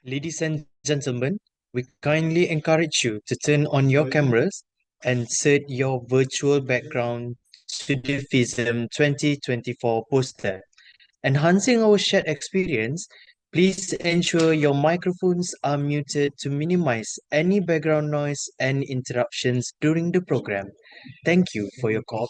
Ladies and gentlemen, we kindly encourage you to turn on your cameras and set your virtual background to the FISM 2024 poster. Enhancing our shared experience, please ensure your microphones are muted to minimize any background noise and interruptions during the program. Thank you for your call.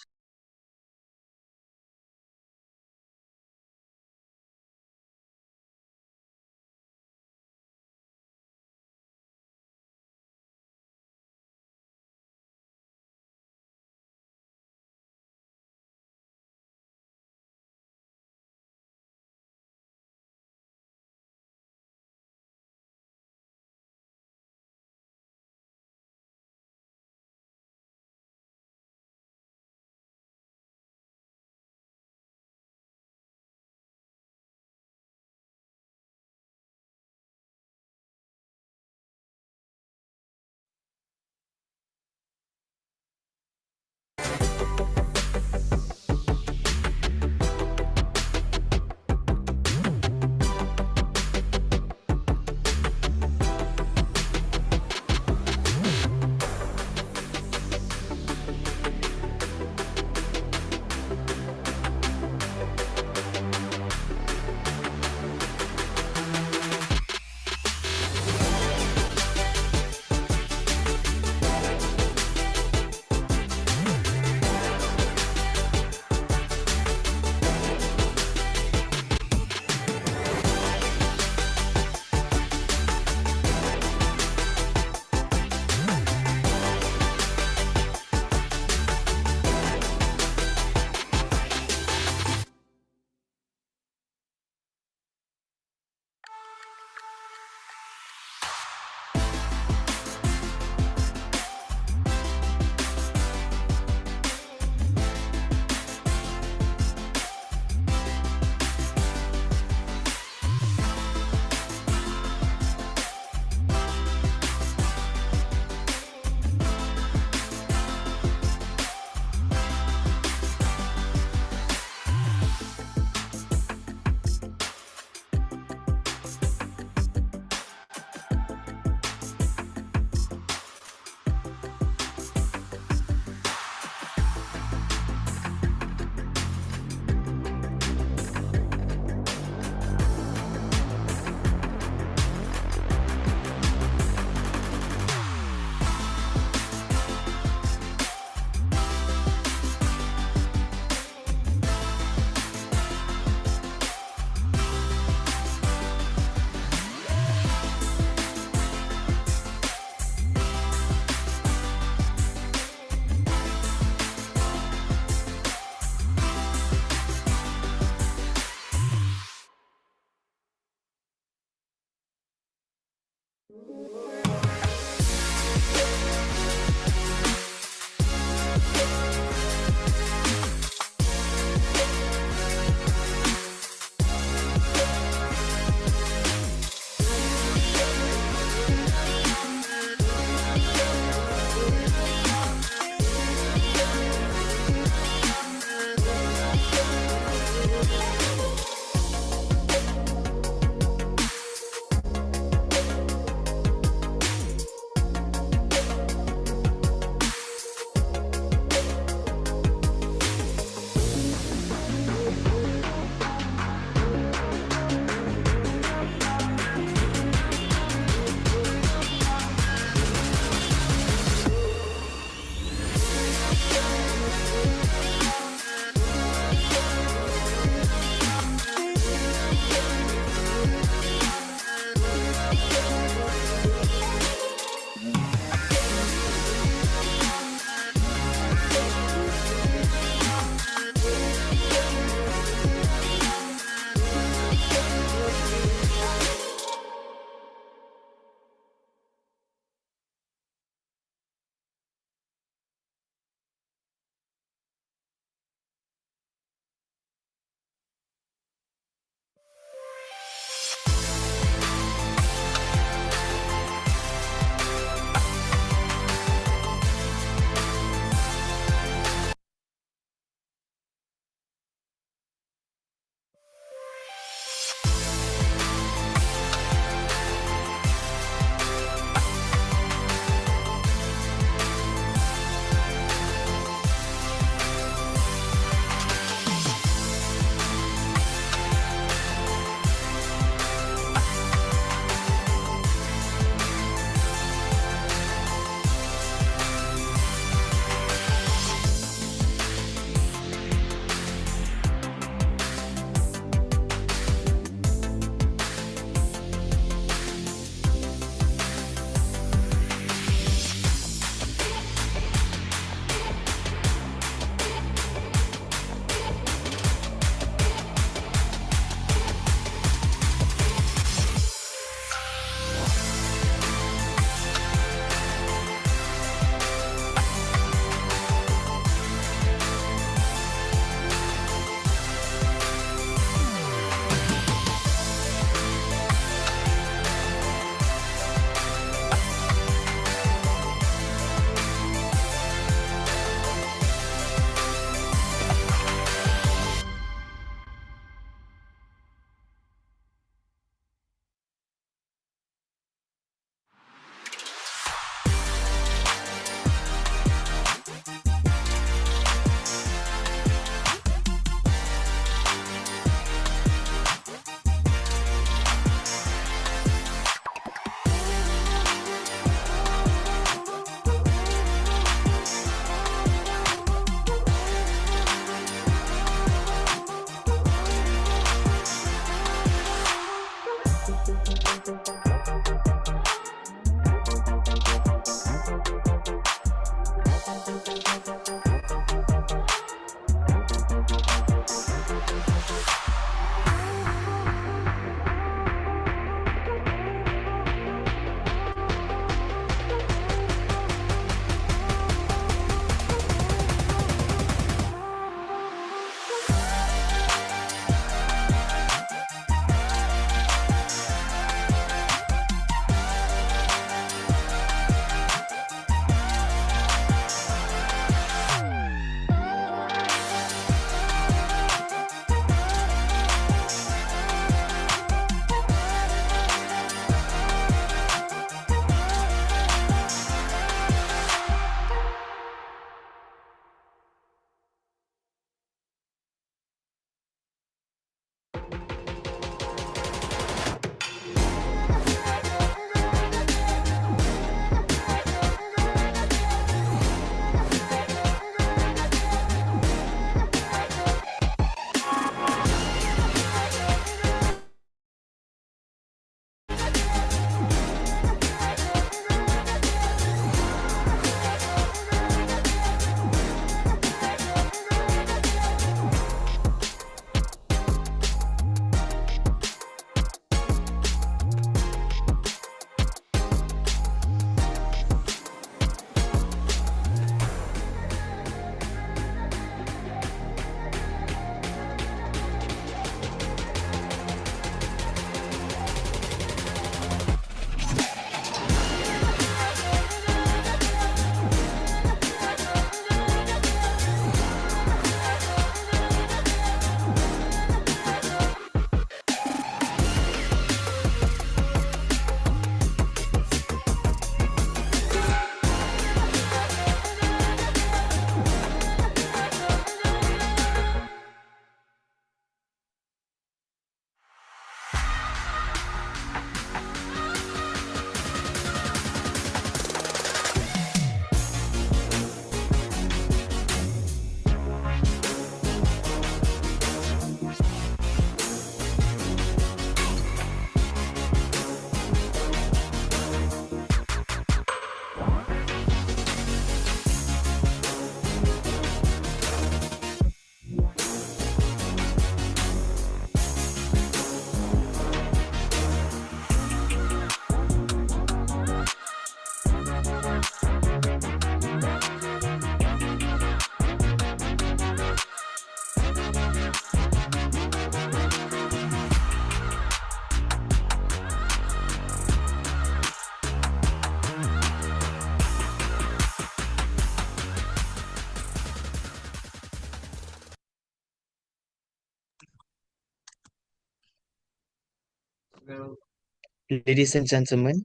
Ladies and gentlemen,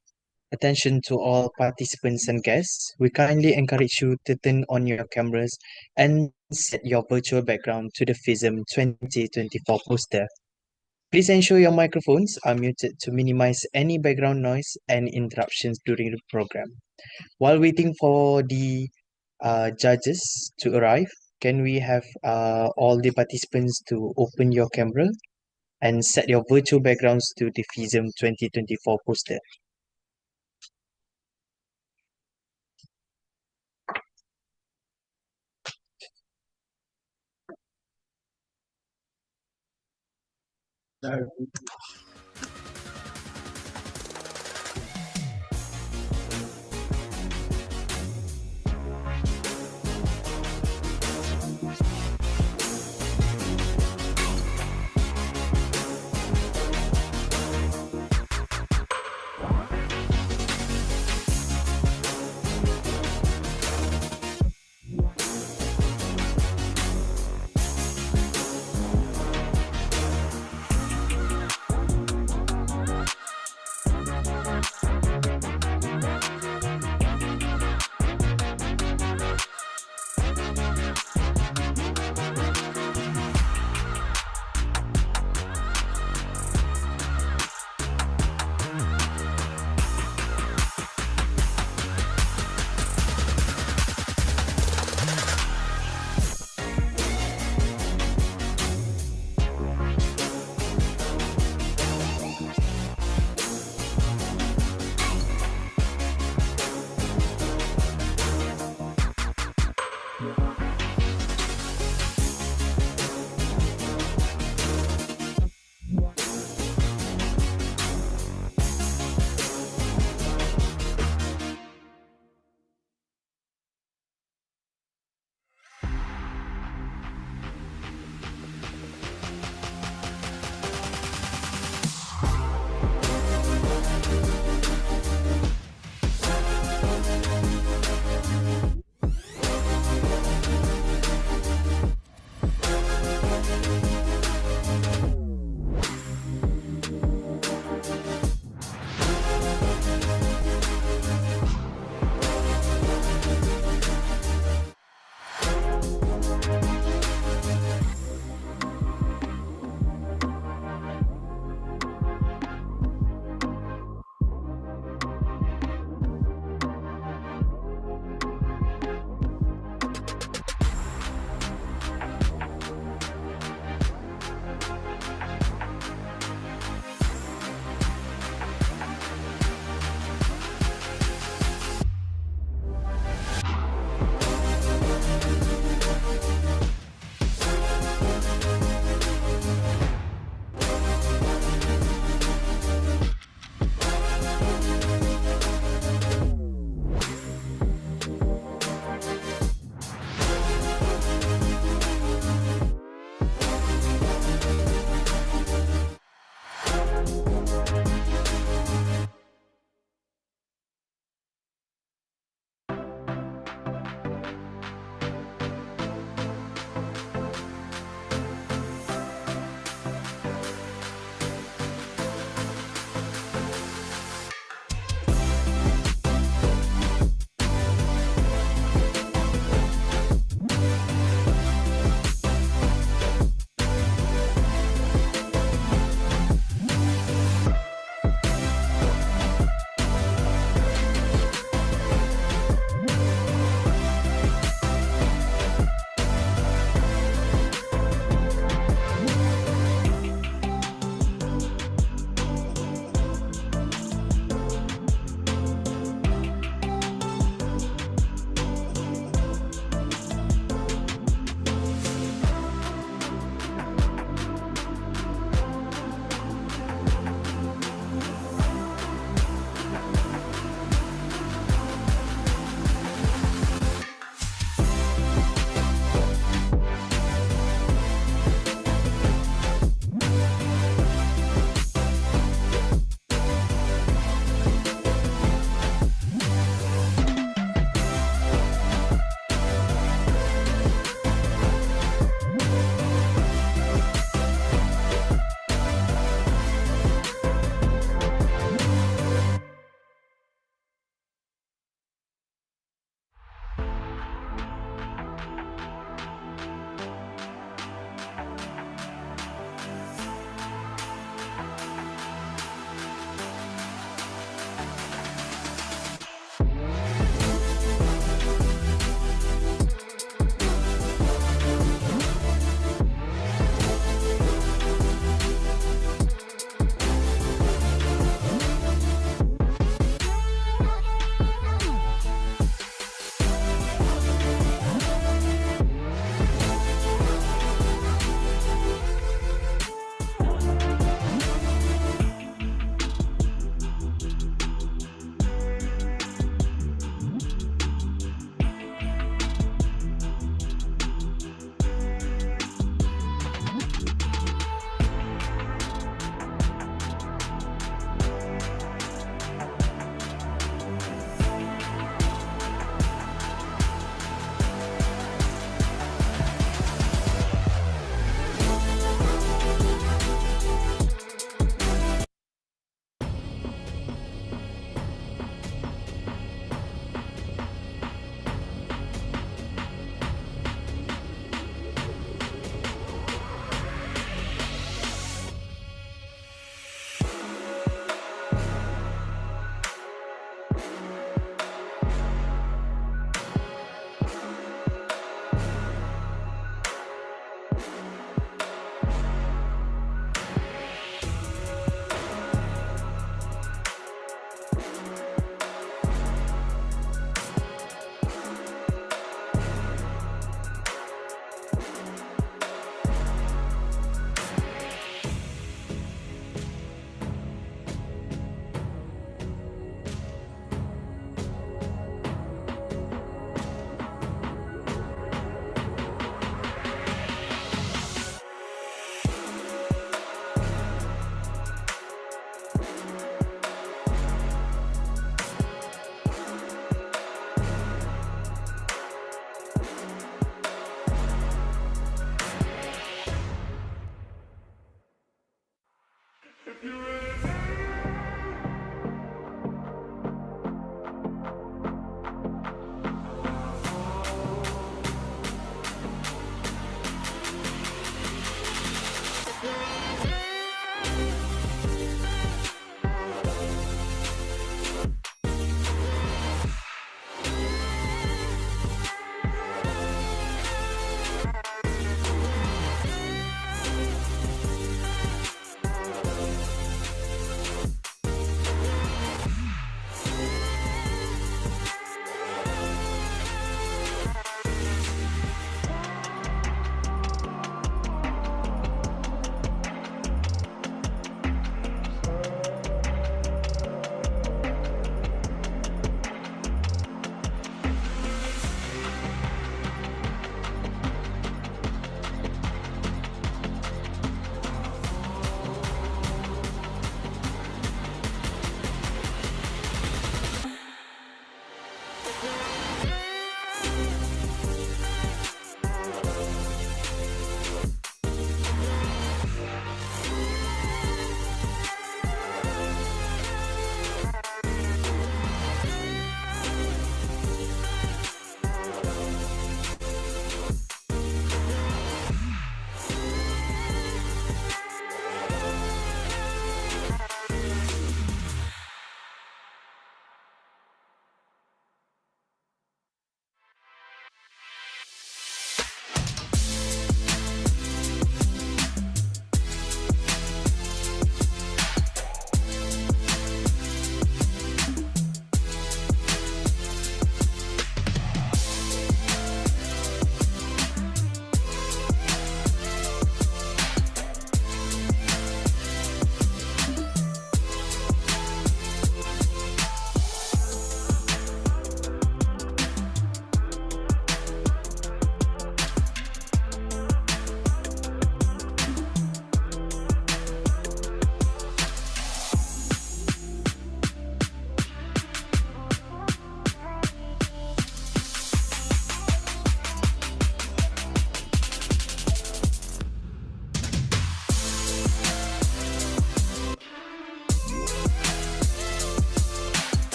attention to all participants and guests. We kindly encourage you to turn on your cameras and set your virtual background to the FISM 2024 poster. Please ensure your microphones are muted to minimize any background noise and interruptions during the program. While waiting for the judges to arrive, can we have all the participants to open your camera and set your virtual backgrounds to the FISM 2024 poster?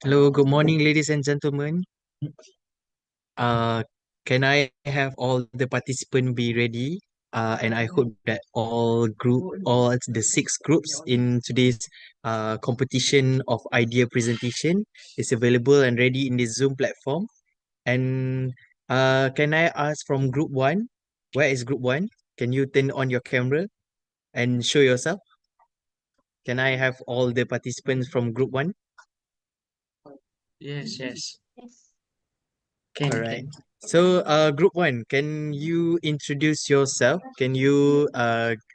Hello, good morning, ladies and gentlemen. Uh, can I have all the participants be ready? And I hope that all the six groups in today's competition of idea presentation is available and ready in the Zoom platform. And can I ask from group one? Where is group one? Can you turn on your camera and show yourself? Can I have all the participants from group one? Yes, yes. Yes. All right. So, group one, can you introduce yourself? Can you tell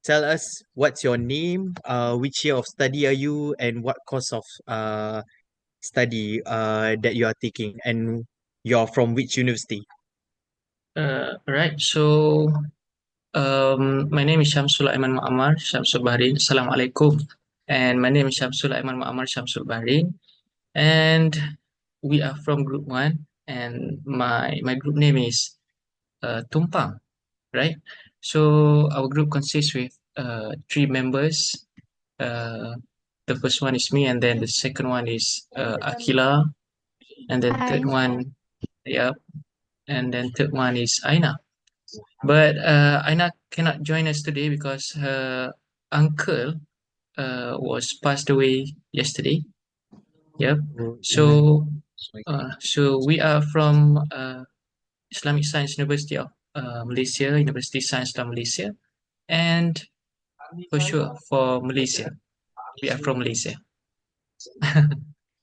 us what's your name, which year of study are you, and what course of study that you are taking, and you're from which university? Right. So, my name is Syamsul Aiman Muammar Syamsul Bahrain. Assalamualaikum. And my name is Syamsul Aiman Muammar Syamsul Bahrain. And we are from Group One. And my group name is Tumpang. Right. So our group consists with three members. The first one is me, and then the second one is Akila, and then Hi. third one, yeah, and then third one is Aina. But Aina cannot join us today because her uncle was passed away yesterday. Yep. So we are from Islamic Science University of Malaysia, University Science of Malaysia, and for sure for Malaysia, we are from Malaysia.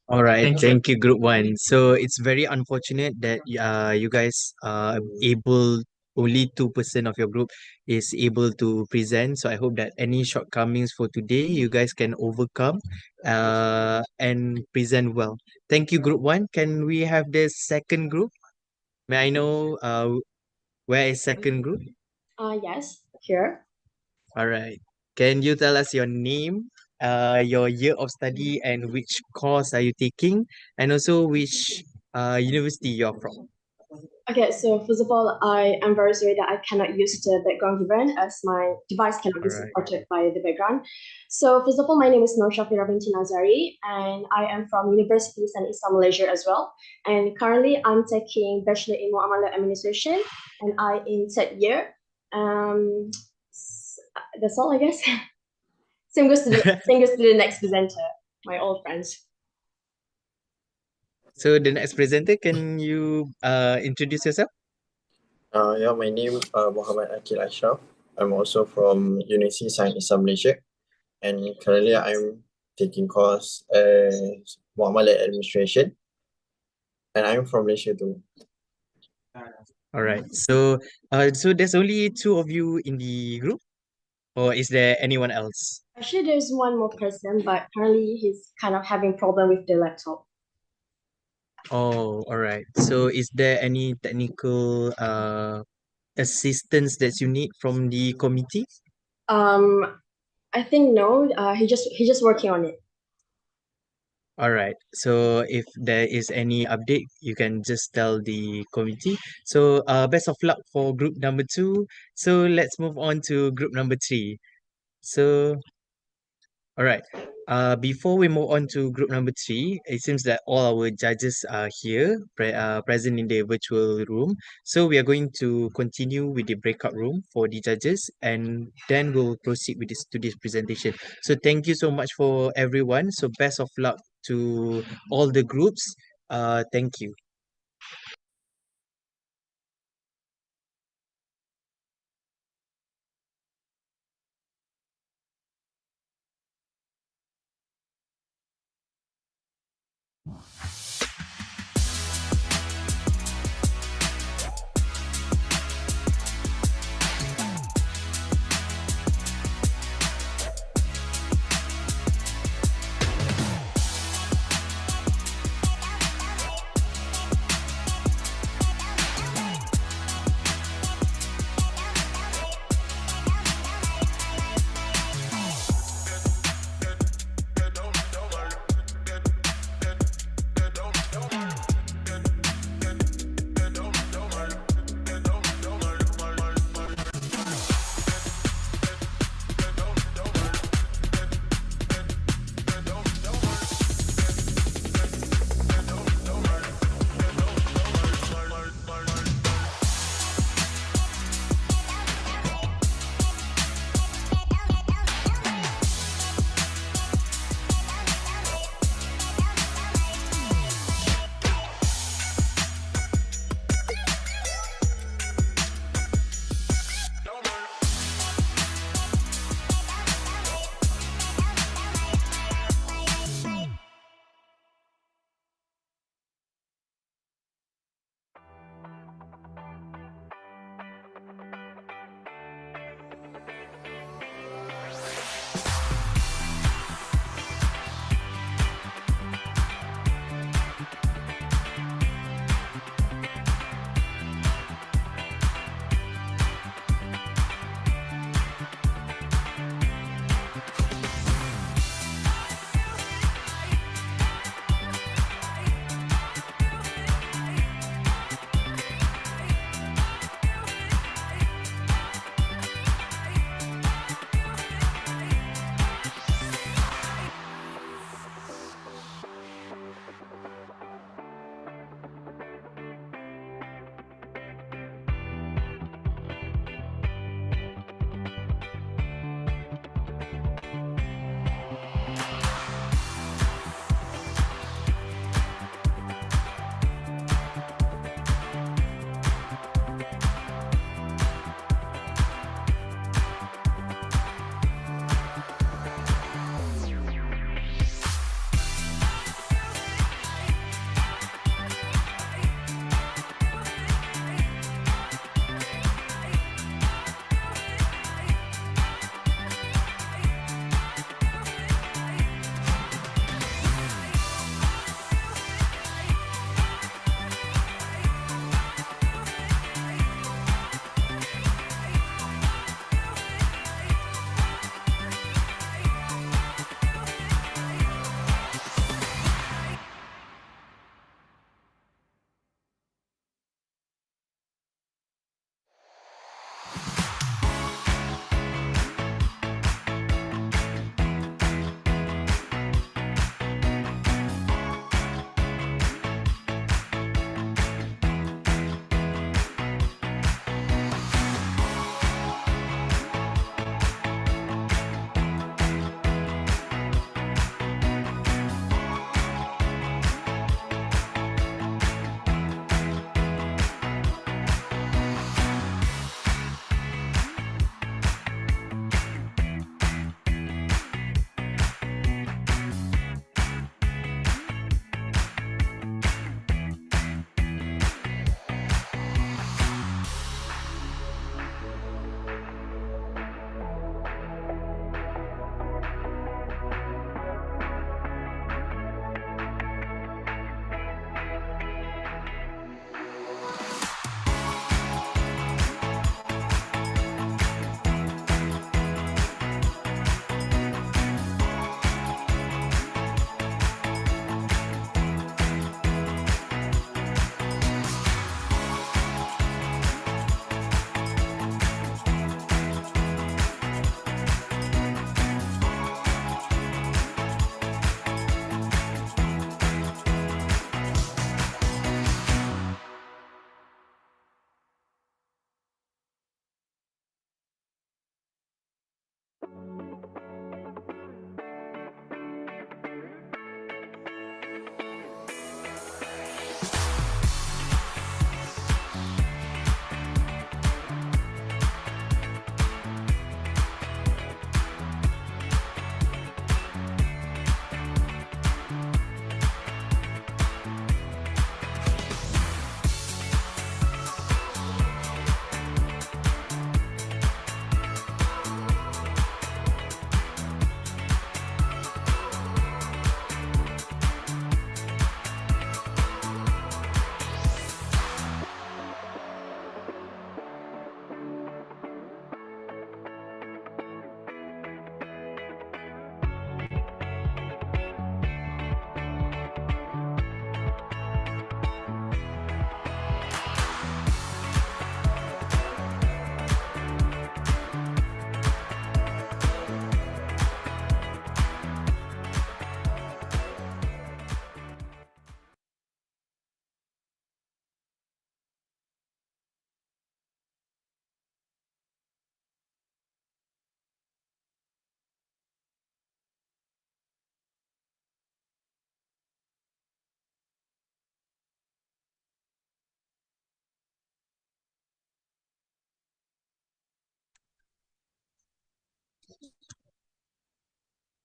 All right, Thank you. thank you, Group One. So it's very unfortunate that you guys are able, only 2% of your group is able to present. So I hope that any shortcomings for today, you guys can overcome and present well. Thank you, Group One. Can we have the second group? May I know where is second group? Yes, here. All right. Can you tell us your name, your year of study, and which course are you taking, and also which university you're from? Okay, so first of all, I am very sorry that I cannot use the background given as my device cannot be Alright. supported by the background. So first of all, my name is Nur Shafira binti Nazari, and I am from University St. Islam Malaysia as well. And currently, I'm taking Bachelor in Muamalah Administration, and I in third year. That's all, I guess. Same goes to the next presenter, my old friends. So the next presenter, can you introduce yourself? Yeah, my name Muhammad Akil Ashraf. I'm also from University Science Islam Malaysia, and currently I'm taking course as Muamalat Administration, and I'm from Malaysia too. All right. So so there's only two of you in the group, or is there anyone else? Actually, there's one more person, but currently he's kind of having problem with the laptop. Oh, all right. So is there any technical assistance that you need from the committee? I think no. He's just working on it. All right. So if there is any update, you can just tell the committee. So best of luck for group number two. So let's move on to group number three. So all right. Before we move on to group number three, it seems that all our judges are here, present in the virtual room. So we are going to continue with the breakout room for the judges, and then we'll proceed with this today's presentation. So thank you so much for everyone. So best of luck to all the groups. Thank you.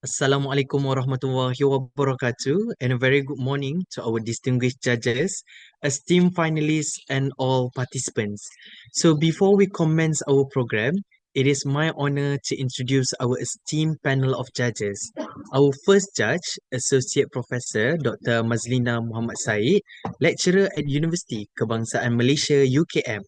Assalamualaikum warahmatullahi wabarakatuh, and a very good morning to our distinguished judges, esteemed finalists, and all participants. So, before we commence our program, it is my honor to introduce our esteemed panel of judges. Our first judge, Associate Professor Dr. Mazlina Muhammad Said, lecturer at University Kebangsaan Malaysia UKM.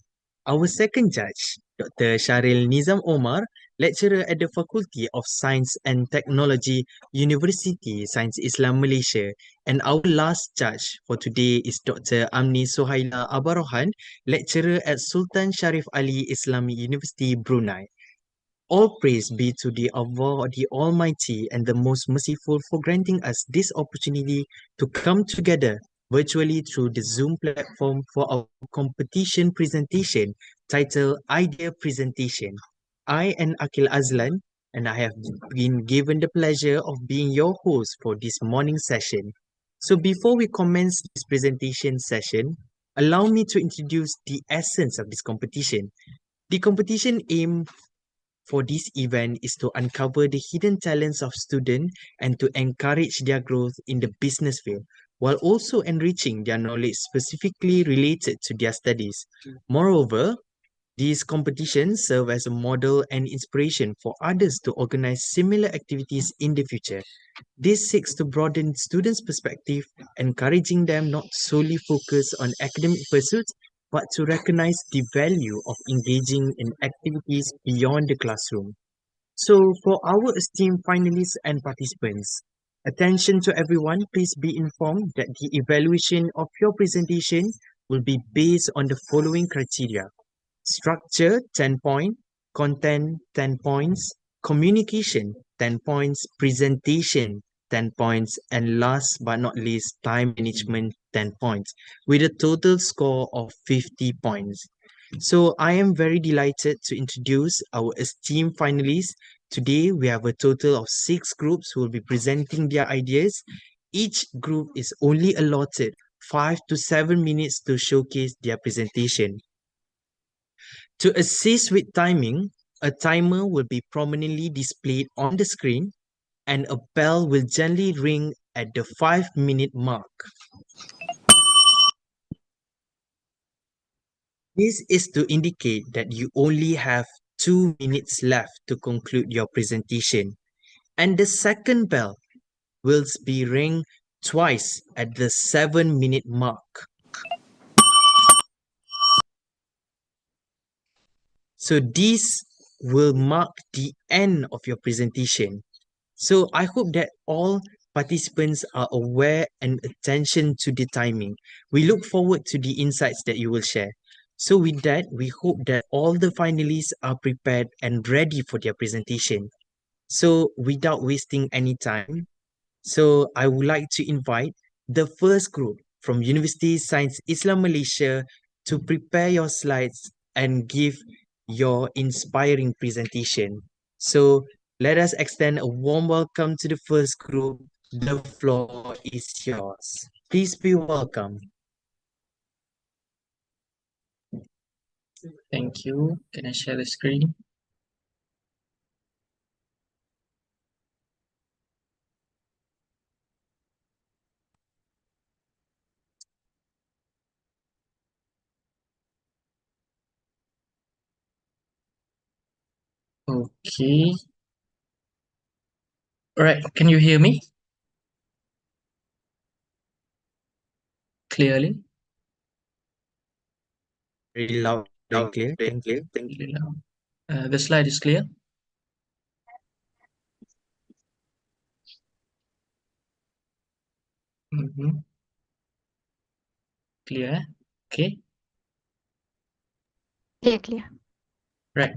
Our second judge, Dr. Sharil Nizam Omar, lecturer at the Faculty of Science and Technology, University Sains Islam Malaysia. And our last judge for today is Dr. Amni Sohaila Abarohan, lecturer at Sultan Sharif Ali Islamic University, Brunei. All praise be to the Allah, the Almighty, and the Most Merciful for granting us this opportunity to come together virtually through the Zoom platform for our competition presentation titled Idea Presentation. I am Akil Azlan, and I have been given the pleasure of being your host for this morning session. So before we commence this presentation session, allow me to introduce the essence of this competition. The competition aims for this event is to uncover the hidden talents of students and to encourage their growth in the business field, while also enriching their knowledge specifically related to their studies. Moreover, these competitions serve as a model and inspiration for others to organize similar activities in the future. This seeks to broaden students' perspective, encouraging them not solely focus on academic pursuits, but to recognize the value of engaging in activities beyond the classroom. So, for our esteemed finalists and participants, attention to everyone, please be informed that the evaluation of your presentation will be based on the following criteria: structure 10 points, content 10 points, communication 10 points, presentation 10 points, and last but not least, time management 10 points, with a total score of 50 points. So I am very delighted to introduce our esteemed finalists. Today we have a total of 6 groups who will be presenting their ideas. Each group is only allotted 5 to 7 minutes to showcase their presentation. To assist with timing, a timer will be prominently displayed on the screen and a bell will gently ring at the 5-minute mark. This is to indicate that you only have 2 minutes left to conclude your presentation. And the second bell will be ring twice at the 7-minute mark. So this will mark the end of your presentation. So I hope that all participants are aware and attention to the timing. We look forward to the insights that you will share. So with that, we hope that all the finalists are prepared and ready for their presentation. So without wasting any time, so I would like to invite the first group from University Sains Islam Malaysia to prepare your slides and give your inspiring presentation. So let us extend a warm welcome to the first group. The floor is yours. Please be welcome. Thank you. Can I share the screen? Okay. All right. Can you hear me clearly? Very loud and clear. Thank you. The slide is clear. Clear. Okay. Clear. Right.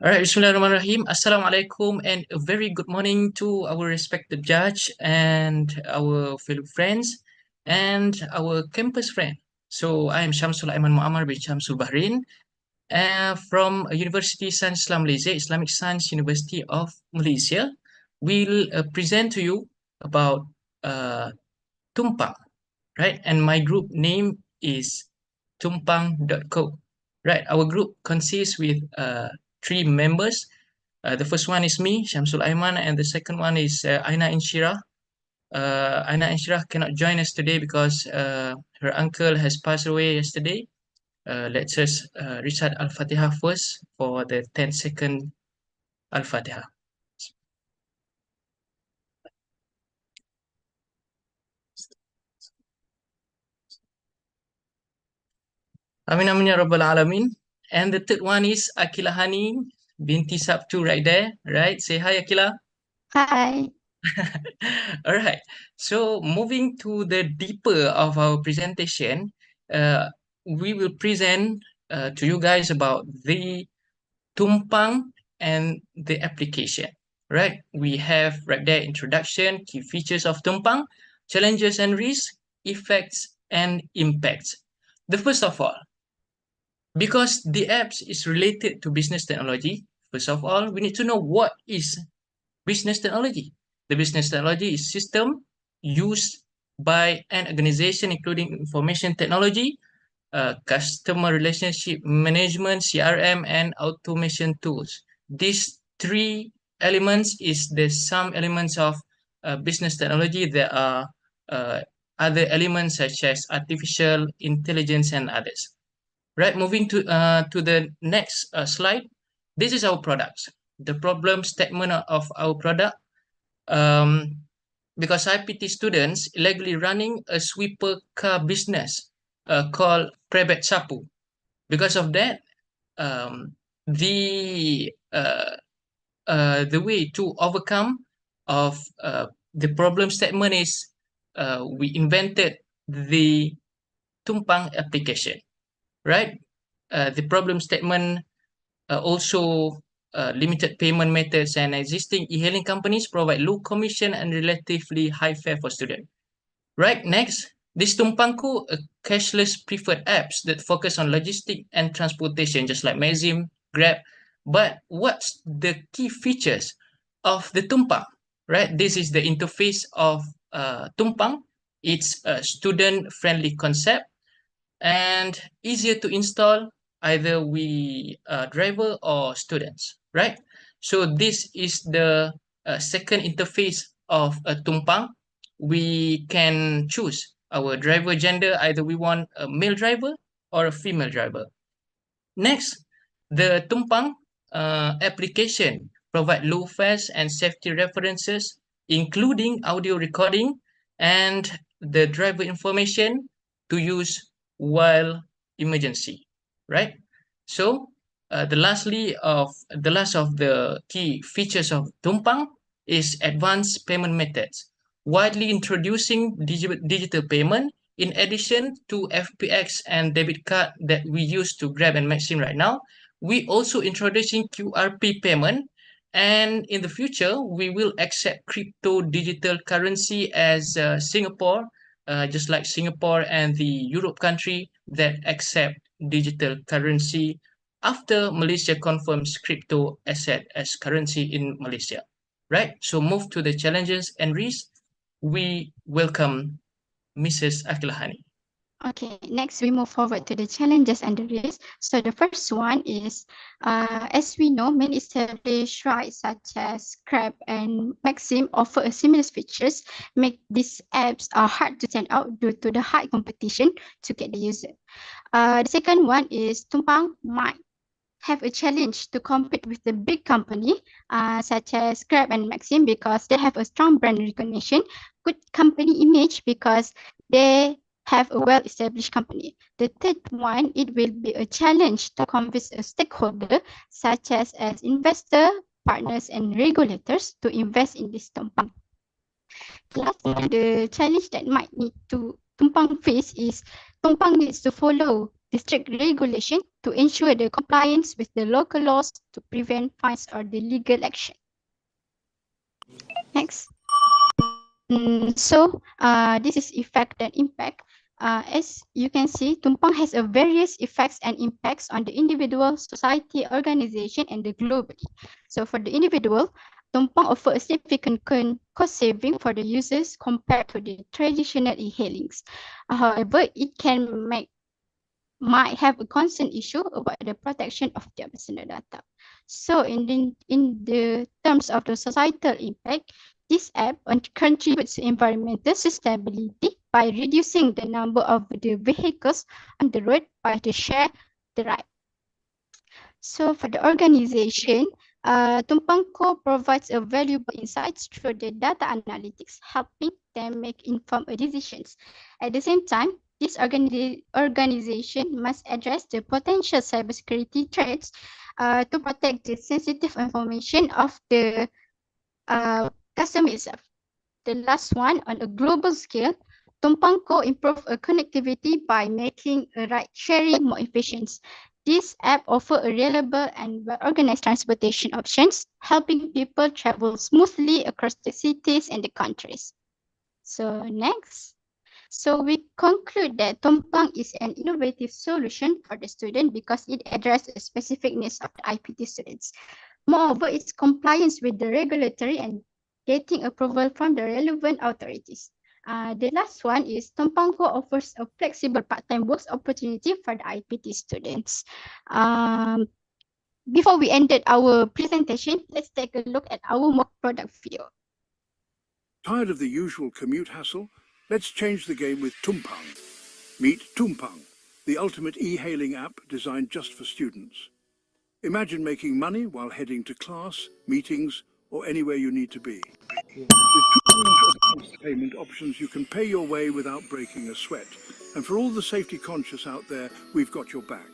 All right, Bismillahirrahmanirrahim. Assalamualaikum and a very good morning to our respected judge and our fellow friends and our campus friend. So I am Shamsul Aiman Muammar bin Shamsul Bahrain from University Science Islam Malaysia, Islamic Science University of Malaysia. We'll present to you about Tumpang, right? And my group name is tumpang.co. Right, our group consists with 3 members. The first one is me, Shamsul Aiman, and the second one is Aina Inshira. Aina Inshira cannot join us today because her uncle has passed away yesterday. Let's just recite Al-Fatiha first for the 10-second Al-Fatiha. Amin amin ya rabbal alamin. And the third one is Akila Hani binti Sabtu right there, right? Say hi, Akila. Hi. All right. So moving to the deeper of our presentation, we will present to you guys about the tumpang and the application. Right? We have right there introduction, key features of tumpang, challenges and risks, effects and impacts. The first of all, because the apps is related to business technology, first of all, we need to know what is business technology. The business technology is system used by an organization including information technology, customer relationship management, CRM, and automation tools. These 3 elements is the some elements of business technology. There are other elements such as artificial intelligence and others. Right, moving to the next slide. This is our products. The problem statement of our product. Because IPT students illegally running a sweeper car business called Prebet Sapu. Because of that, the way to overcome of the problem statement is we invented the Tumpang application, right? The problem statement also limited payment methods and existing e-hailing companies provide low commission and relatively high fare for students. Right, next, this Tumpangku, a cashless preferred apps that focus on logistics and transportation, just like Mazim, Grab. But what's the key features of the Tumpang? Right, this is the interface of Tumpang. It's a student-friendly concept and easier to install either we driver or students, right? So this is the second interface of a tumpang. We can choose our driver gender, either we want a male driver or a female driver. Next, the tumpang application provide low fares and safety references, including audio recording and the driver information to use while emergency, right? So the last of the key features of tumpang is advanced payment methods, widely introducing digital payment in addition to FPX and debit card that we use to Grab and Maxim right now. We also introducing QRP payment, and in the future we will accept crypto digital currency as Singapore, just like Singapore and the Europe country that accept digital currency after Malaysia confirms crypto asset as currency in Malaysia. Right? So move to the challenges and risks. We welcome Mrs. Akilahani. Okay, next we move forward to the challenges and the risks. So the first one is, as we know, many established rides such as Grab and Maxim offer a similar features, make these apps hard to stand out due to the high competition to get the user. The second one is Tumpang might have a challenge to compete with the big company such as Grab and Maxim because they have a strong brand recognition, good company image because they have a well-established company. The third one, it will be a challenge to convince a stakeholder such as investor, partners and regulators to invest in this Tumpang. Lastly, the challenge that might need to Tumpang face is Tumpang needs to follow the strict regulation to ensure the compliance with the local laws to prevent fines or the legal action. Next. So this is effect and impact. As you can see, Tumpang has a various effects and impacts on the individual, society, organization, and the globally. So for the individual, Tumpang offers a significant cost saving for the users compared to the traditional e-hailings. However, it can make might have a concern issue about the protection of their personal data. So in the terms of the societal impact, this app contributes to environmental sustainability by reducing the number of the vehicles on the road by the share the ride. So for the organization, Tumpangco provides a valuable insights through the data analytics, helping them make informed decisions. At the same time, this organization must address the potential cybersecurity threats to protect the sensitive information of the customer itself. The last one, on a global scale, Tumpangco improve connectivity by making ride sharing more efficient. This app offers a reliable and well-organized transportation options, helping people travel smoothly across the cities and the countries. So next. So we conclude that Tumpang is an innovative solution for the student because it addresses specific needs of the IPT students. Moreover, its compliance with the regulatory and getting approval from the relevant authorities. The last one is Tumpangco offers a flexible part-time work opportunity for the IPT students. Before we ended our presentation, let's take a look at our mock product video. Tired of the usual commute hassle? Let's change the game with Tumpang. Meet Tumpang, the ultimate e-hailing app designed just for students. Imagine making money while heading to class, meetings, or anywhere you need to be. With Tumpang's advanced payment options, you can pay your way without breaking a sweat. And for all the safety conscious out there, we've got your back.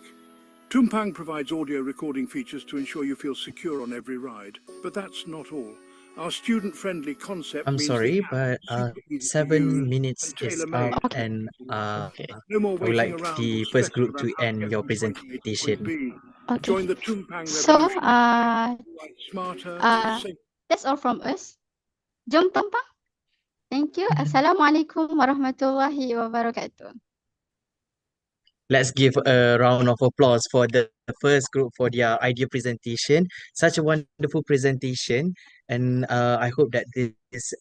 Tumpang provides audio recording features to ensure you feel secure on every ride. But that's not all. Our student-friendly concept I'm means sorry, the app but is super easy to 7 use minutes and is tailor-made up, to and Okay. no more I would waiting like around the or first stressing group about to how to end get your from point A to presentation. point B. Okay. Join the Tumpang So revolution. Right, smarter, safer. that's all from us. Jom Tumpang. Thank you. Assalamualaikum warahmatullahi wabarakatuh. Let's give a round of applause for the first group for their idea presentation. Such a wonderful presentation, and I hope that this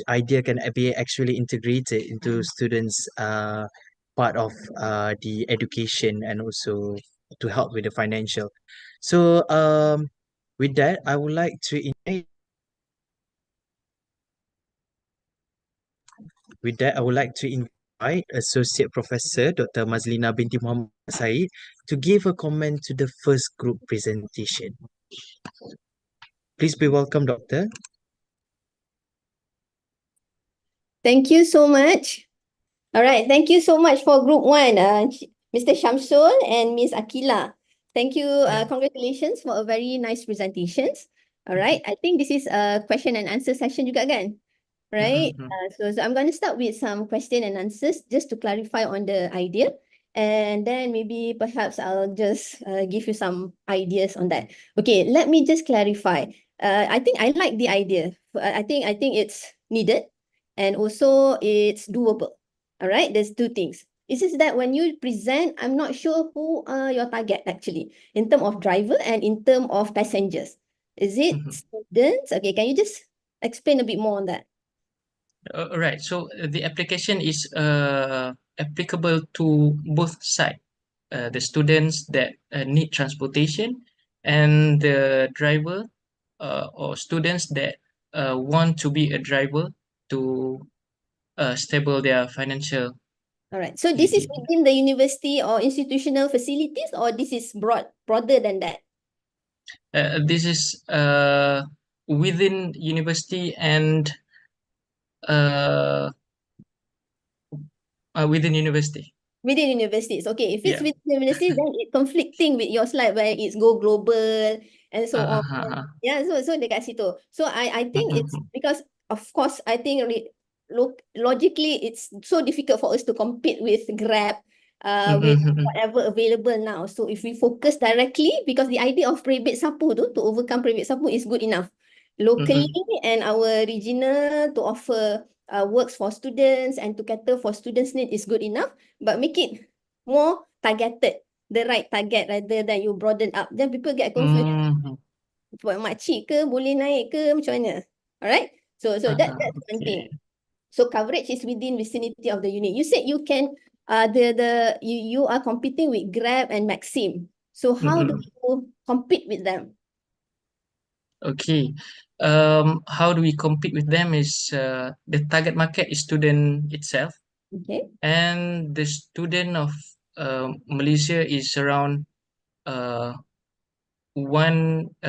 idea can be actually integrated into students' part of the education and also to help with the financial. So with that, I would like to invite. With that, I would like to invite Associate Professor Dr. Mazlina binti Muhammad Said to give a comment to the first group presentation. Please be welcome, Doctor. Thank you so much. All right, thank you so much for Group 1, Mr. Shamsul and Ms. Akila. Thank you, congratulations for a very nice presentations. All right, I think this is a question and answer session juga kan? Right, so I'm going to start with some question and answers just to clarify on the idea. And then maybe perhaps I'll just give you some ideas on that. Okay, let me just clarify. I think I like the idea. I think it's needed and also it's doable. All right, there's two things. It's just that when you present, I'm not sure who are your target actually, in terms of driver and in terms of passengers. Is it students? Okay, can you just explain a bit more on that? Right. So the application is applicable to both sides. The students that need transportation and the driver or students that want to be a driver to stable their financial. All right. So this is within the university or institutional facilities, or this is broader than that? This is within university and within university. Within universities. Okay, if it's Yeah. within universities, then it's conflicting with your slide where it's go global and so on. Yeah, so dekat situ. So I think it's because of course I think logically it's so difficult for us to compete with Grab with whatever available now. So if we focus directly, because the idea of Private Sapu to overcome Private Sapu is good enough. Locally and our regional to offer works for students and to cater for students' need is good enough, but make it more targeted, the right target rather than you broaden up. Then people get confused. Buat makcik ke, boleh naik ke, macam mana? Alright? So that's one thing. So coverage is within vicinity of the unit. You said you can you are competing with Grab and Maxim. So how do you compete with them? Okay. How do we compete with them is the target market is student itself, Okay. and the student of Malaysia is around 1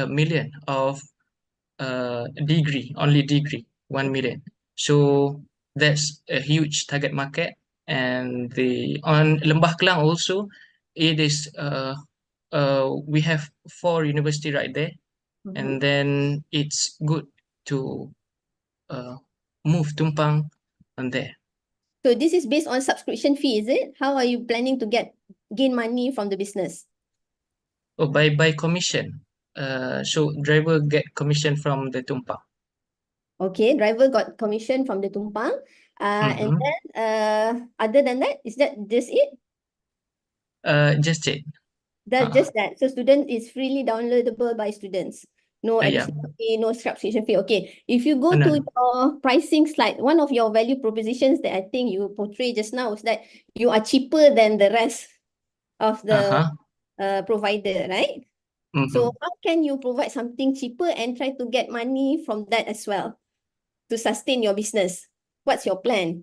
million of only degree, 1 million. So that's a huge target market. And on Lembah Kelang also, it is we have 4 university right there, and then it's good to move Tumpang on there. So this is based on subscription fee, is it? How are you planning to gain money from the business? Oh, by commission. So driver get commission from the Tumpang. Okay, driver got commission from the Tumpang. And then other than that, is that just it? Just it. Just that. So student is freely downloadable by students. No Yeah. additional fee, no subscription fee. Okay. If you go No. to your pricing slide, one of your value propositions that I think you portray just now is that you are cheaper than the rest of the provider, right? So how can you provide something cheaper and try to get money from that as well to sustain your business? What's your plan?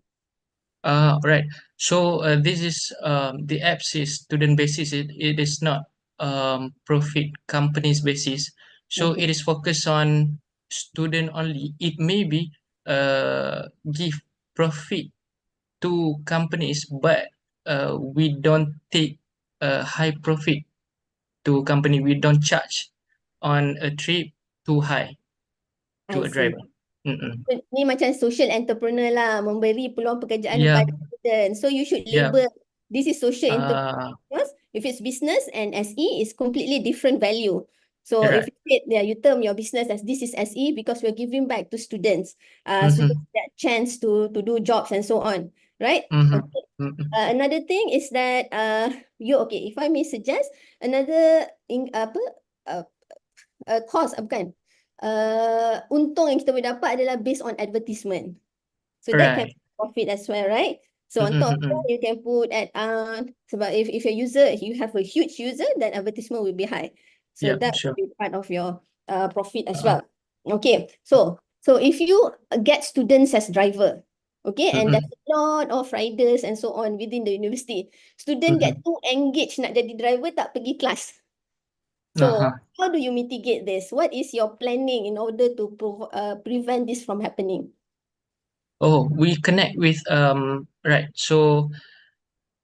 Right. So this is the apps is student basis. It is not profit companies basis. So it is focused on student only. It may be give profit to companies, but we don't take high profit to company. We don't charge on a trip too high to I a see. driver. Mm-mm. Ni macam social entrepreneur lah, memberi peluang pekerjaan Yeah. kepada student. So you should Yeah. label this is social entrepreneur. If it's business and SE, it's completely different value. So if Right. you term your business as this is SE because we're giving back to students, students that chance to do jobs and so on, right? Okay. Another thing is that if I may suggest another cost bukan untung yang kita boleh dapat adalah based on advertisement. So that can Right. be profit as well, right? So on top of that, you can put at sebab if a user, you have a huge user, then advertisement will be high. So Yeah, that sure. will be part of your profit as well. Okay, so if you get students as driver, okay, and there's a lot of riders and so on within the university, student get too engaged nak jadi driver tak pergi kelas. So how do you mitigate this? What is your planning in order to prevent this from happening? Oh, we connect with right. So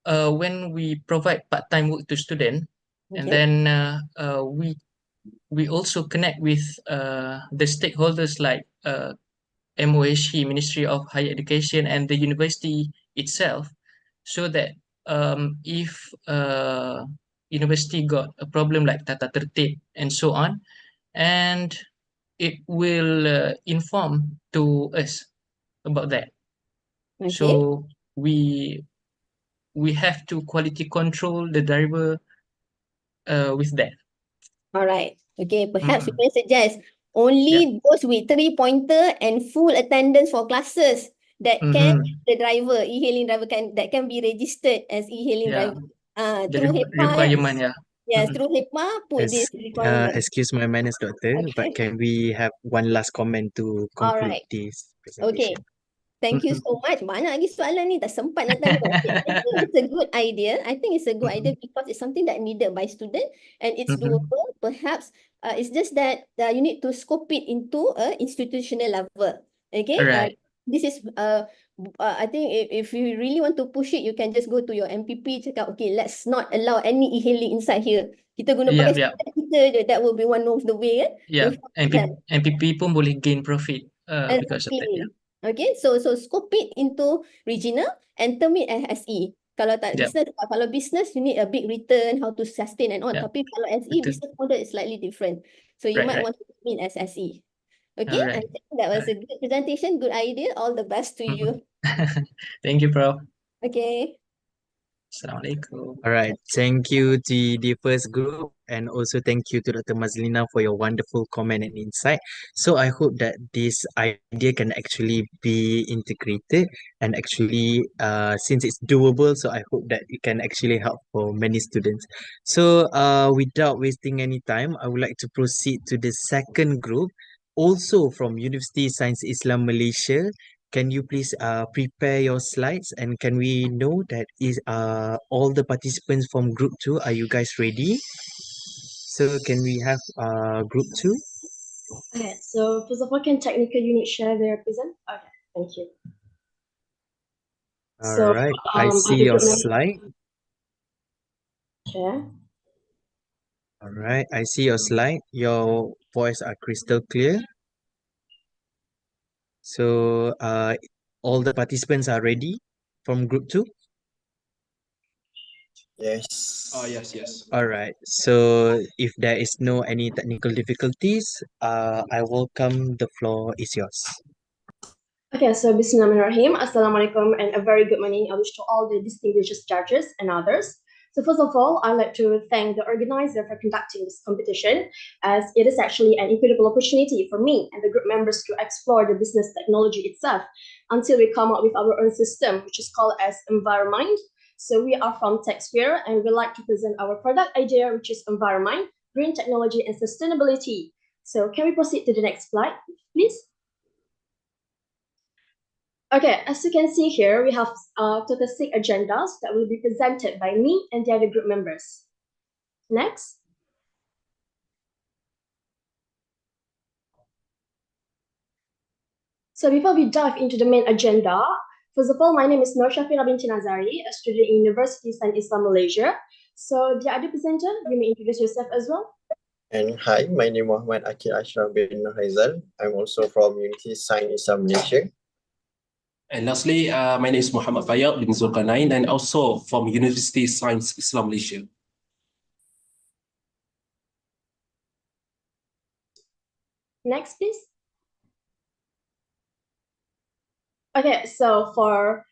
when we provide part-time work to student, and then we also connect with the stakeholders like MOHE, Ministry of Higher Education, and the university itself, so that if university got a problem like tata tertib and so on, and it will inform to us about that. So we have to quality control the driver with that. All right. Okay, perhaps we can suggest only those with 3-pointer and full attendance for classes that can the driver, e-hailing driver that can be registered as e-hailing driver. Through HEPA. Requirement, Yes, through HEPA, put this requirement. Excuse my manners, doctor, but can we have one last comment to conclude Alright. this Okay. presentation? Thank you so much. Banyak lagi soalan ni, tak sempat nak tanya. Okay, I think it's a good idea. I think it's a good idea because it's something that needed by student and it's doable. Perhaps it's just that you need to scope it into a institutional level. Okay. Right. This is I think if you really want to push it, you can just go to your MPP, cakap, okay, let's not allow any e-hailing inside here. Kita guna pakai sistem kita je. That will be one of the way. Yeah. MPP pun boleh gain profit because of that. Yeah. Okay, so scope it into regional and term it as SE. Kalau tak business, kalau business you need a big return, how to sustain and on. Tapi kalau SE, business model is slightly different. So you might want to term it as SE. Okay, I think that was a good presentation, good idea. All the best to you. Thank you, Prof. Okay. Assalamualaikum. All right, thank you to the first group. and also thank you to Dr. Mazlina for your wonderful comment and insight. So I hope that this idea can actually be integrated and actually, since it's doable, so I hope that it can actually help for many students. So without wasting any time, I would like to proceed to the second group, also from University Science Islam Malaysia. Can you please prepare your slides, and can we know that is all the participants from group 2, are you guys ready? So can we have group 2? Okay, so first of all, can technical unit share their present? Okay, thank you. All right, I see other your group members slide. share. All right, I see your slide. Your voice are crystal clear. So all the participants are ready from group 2? Yes. Yes. All right. So if there is no any technical difficulties, I welcome the floor is yours. Okay, so Bismillahirrahmanirrahim. Assalamualaikum and a very good morning I wish to all the distinguished judges and others. So first of all, I'd like to thank the organizer for conducting this competition, as it is actually an incredible opportunity for me and the group members to explore the business technology itself until we come up with our own system, which is called as Enviromind. So we are from TechSphere and we'd like to present our product idea, which is Enviromind, Green Technology and Sustainability. So can we proceed to the next slide, please? Okay, as you can see here, we have total 6 agendas that will be presented by me and the other group members. Next. So before we dive into the main agenda, first of all, my name is Nur Shafira binti Nazari, a student in University Science Islam Malaysia. So the other presenter, you may introduce yourself as well. And hi, my name is Muhammad Akil Ashraf bin Haizal. I'm also from University Science Islam Malaysia. And lastly, my name is Muhammad Fayyad bin Zulkarnain, and also from University Science Islam Malaysia. Next, please. Okay, so for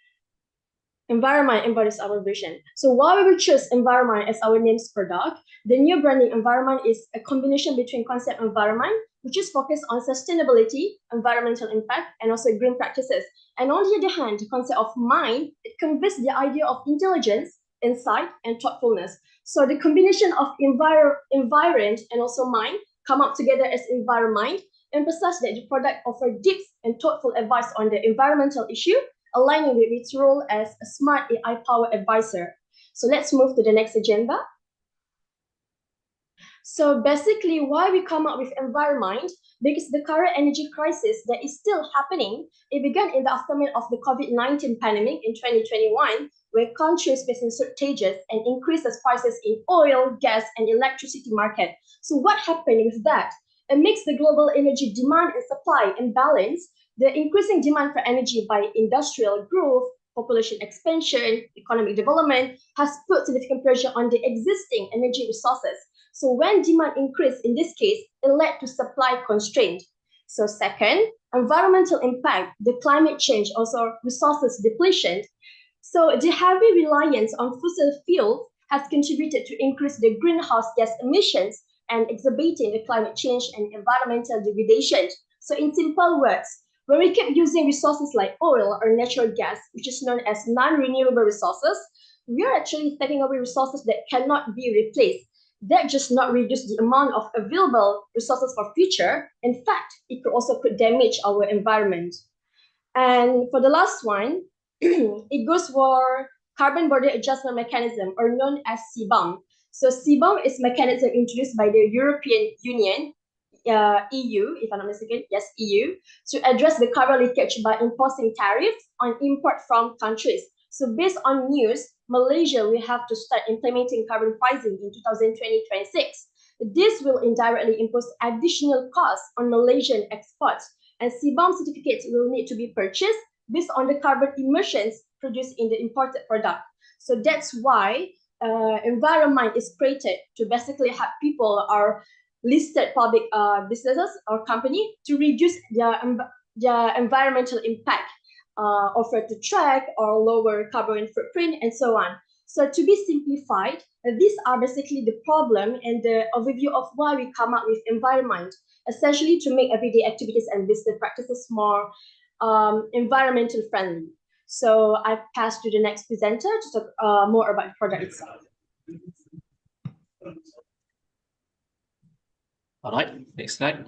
Enviromind embodies our vision. So why we will choose Enviromind as our name's product, the new branding Enviromind is a combination between concept Enviromind, which is focused on sustainability, environmental impact, and also green practices. And on the other hand, the concept of mind, it conveys the idea of intelligence, insight, and thoughtfulness. So the combination of environment and also mind come up together as Enviromind, emphasize that the product offers deep and thoughtful advice on the environmental issue, aligning with its role as a smart AI-powered advisor. So let's move to the next agenda. So basically, why we come up with Enviromind? Because the current energy crisis that is still happening, it began in the aftermath of the COVID-19 pandemic in 2021, where countries facing shortages and increases prices in oil, gas, and electricity market. So what happened with that? Amidst the global energy demand and supply imbalance, the increasing demand for energy by industrial growth, population expansion, economic development has put significant pressure on the existing energy resources. So when demand increased in this case, it led to supply constraint. So second, environmental impact, the climate change, also resources depletion. So the heavy reliance on fossil fuels has contributed to increase the greenhouse gas emissions and exacerbating the climate change and environmental degradation. So in simple words, when we keep using resources like oil or natural gas, which is known as non-renewable resources, we are actually taking away resources that cannot be replaced. That just not reduce the amount of available resources for future. In fact, it could damage our environment. And for the last one, it goes for carbon border adjustment mechanism, or known as CBAM. So CBAM is mechanism introduced by the European Union, EU, if I'm not mistaken, yes, EU, to address the carbon leakage by imposing tariffs on import from countries. So based on news, Malaysia will have to start implementing carbon pricing in 2020-26. This will indirectly impose additional costs on Malaysian exports, and CBAM certificates will need to be purchased based on the carbon emissions produced in the imported product. So that's why Enviromind is created to basically help people or listed public businesses or company to reduce their environmental impact, offer to track or lower carbon footprint, and so on. So to be simplified, these are basically the problem and the overview of why we come up with environment, essentially to make everyday activities and business practices more environmental friendly. So I pass to the next presenter to talk more about the product itself. All right, next slide.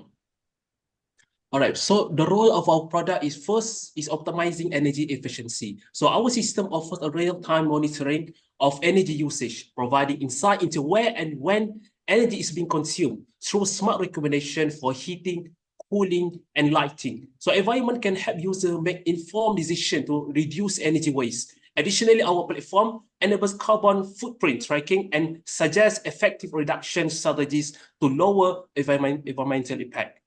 All right, so the role of our product is first is optimizing energy efficiency. So our system offers a real-time monitoring of energy usage, providing insight into where and when energy is being consumed through smart recommendation for heating, cooling, and lighting. So environment can help users make informed decisions to reduce energy waste. Additionally, our platform enables carbon footprint tracking and suggests effective reduction strategies to lower environmental impact.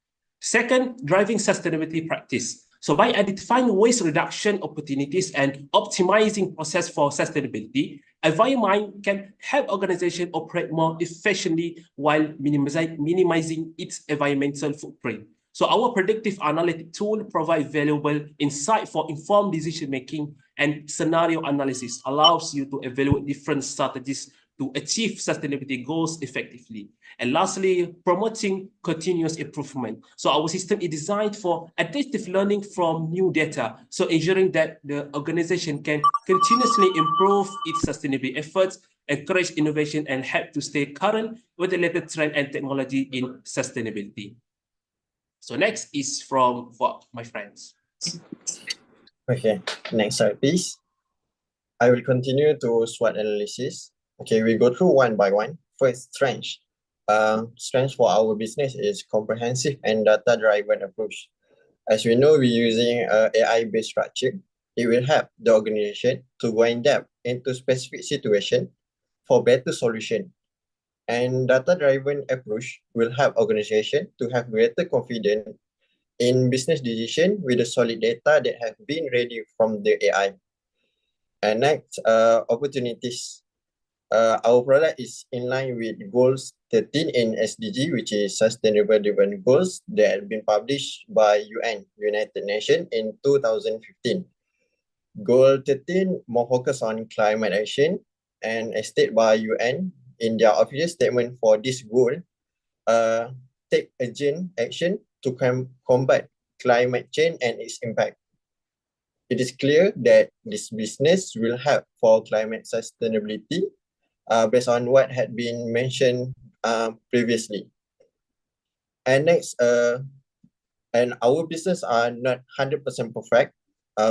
Second, driving sustainability practice. So by identifying waste reduction opportunities and optimizing process for sustainability, Environmind can help organizations operate more efficiently while minimizing its environmental footprint. So our predictive analytic tool provides valuable insight for informed decision-making, and scenario analysis allows you to evaluate different strategies to achieve sustainability goals effectively. And lastly, promoting continuous improvement. So our system is designed for adaptive learning from new data, so ensuring that the organization can continuously improve its sustainability efforts, encourage innovation, and help to stay current with the latest trend and technology in sustainability. So next is for my friends. Okay, next slide, please. I will continue to SWOT analysis. Okay, we go through one by one. First, strength. Strength for our business is comprehensive and data-driven approach. As we know, we're using AI-based structure. It will help the organization to go in depth into specific situation for better solution. And data-driven approach will help organization to have greater confidence in business decision with the solid data that have been ready from the AI. And next, opportunities. Our product is in line with goals 13 in SDG, which is Sustainable Development Goals, that have been published by UN, United Nations, in 2015. Goal 13 more focus on climate action, and as stated by UN in their official statement for this goal, take urgent action to combat climate change and its impact. It is clear that this business will help for climate sustainability based on what had been mentioned previously. And next, and our business are not 100% perfect.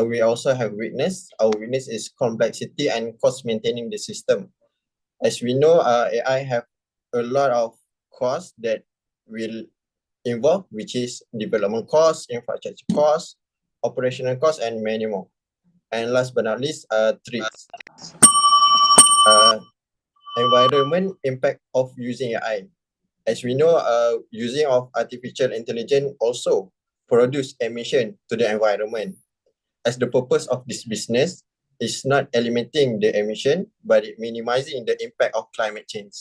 We also have weakness. Our weakness is complexity and cost maintaining the system. As we know, AI have a lot of costs that will involve, which is development costs, infrastructure costs, operational costs, and many more. And last but not least, threats. Environment impact of using AI. As we know, using of artificial intelligence also produce emission to the environment. As the purpose of this business is not eliminating the emission, but it minimizing the impact of climate change.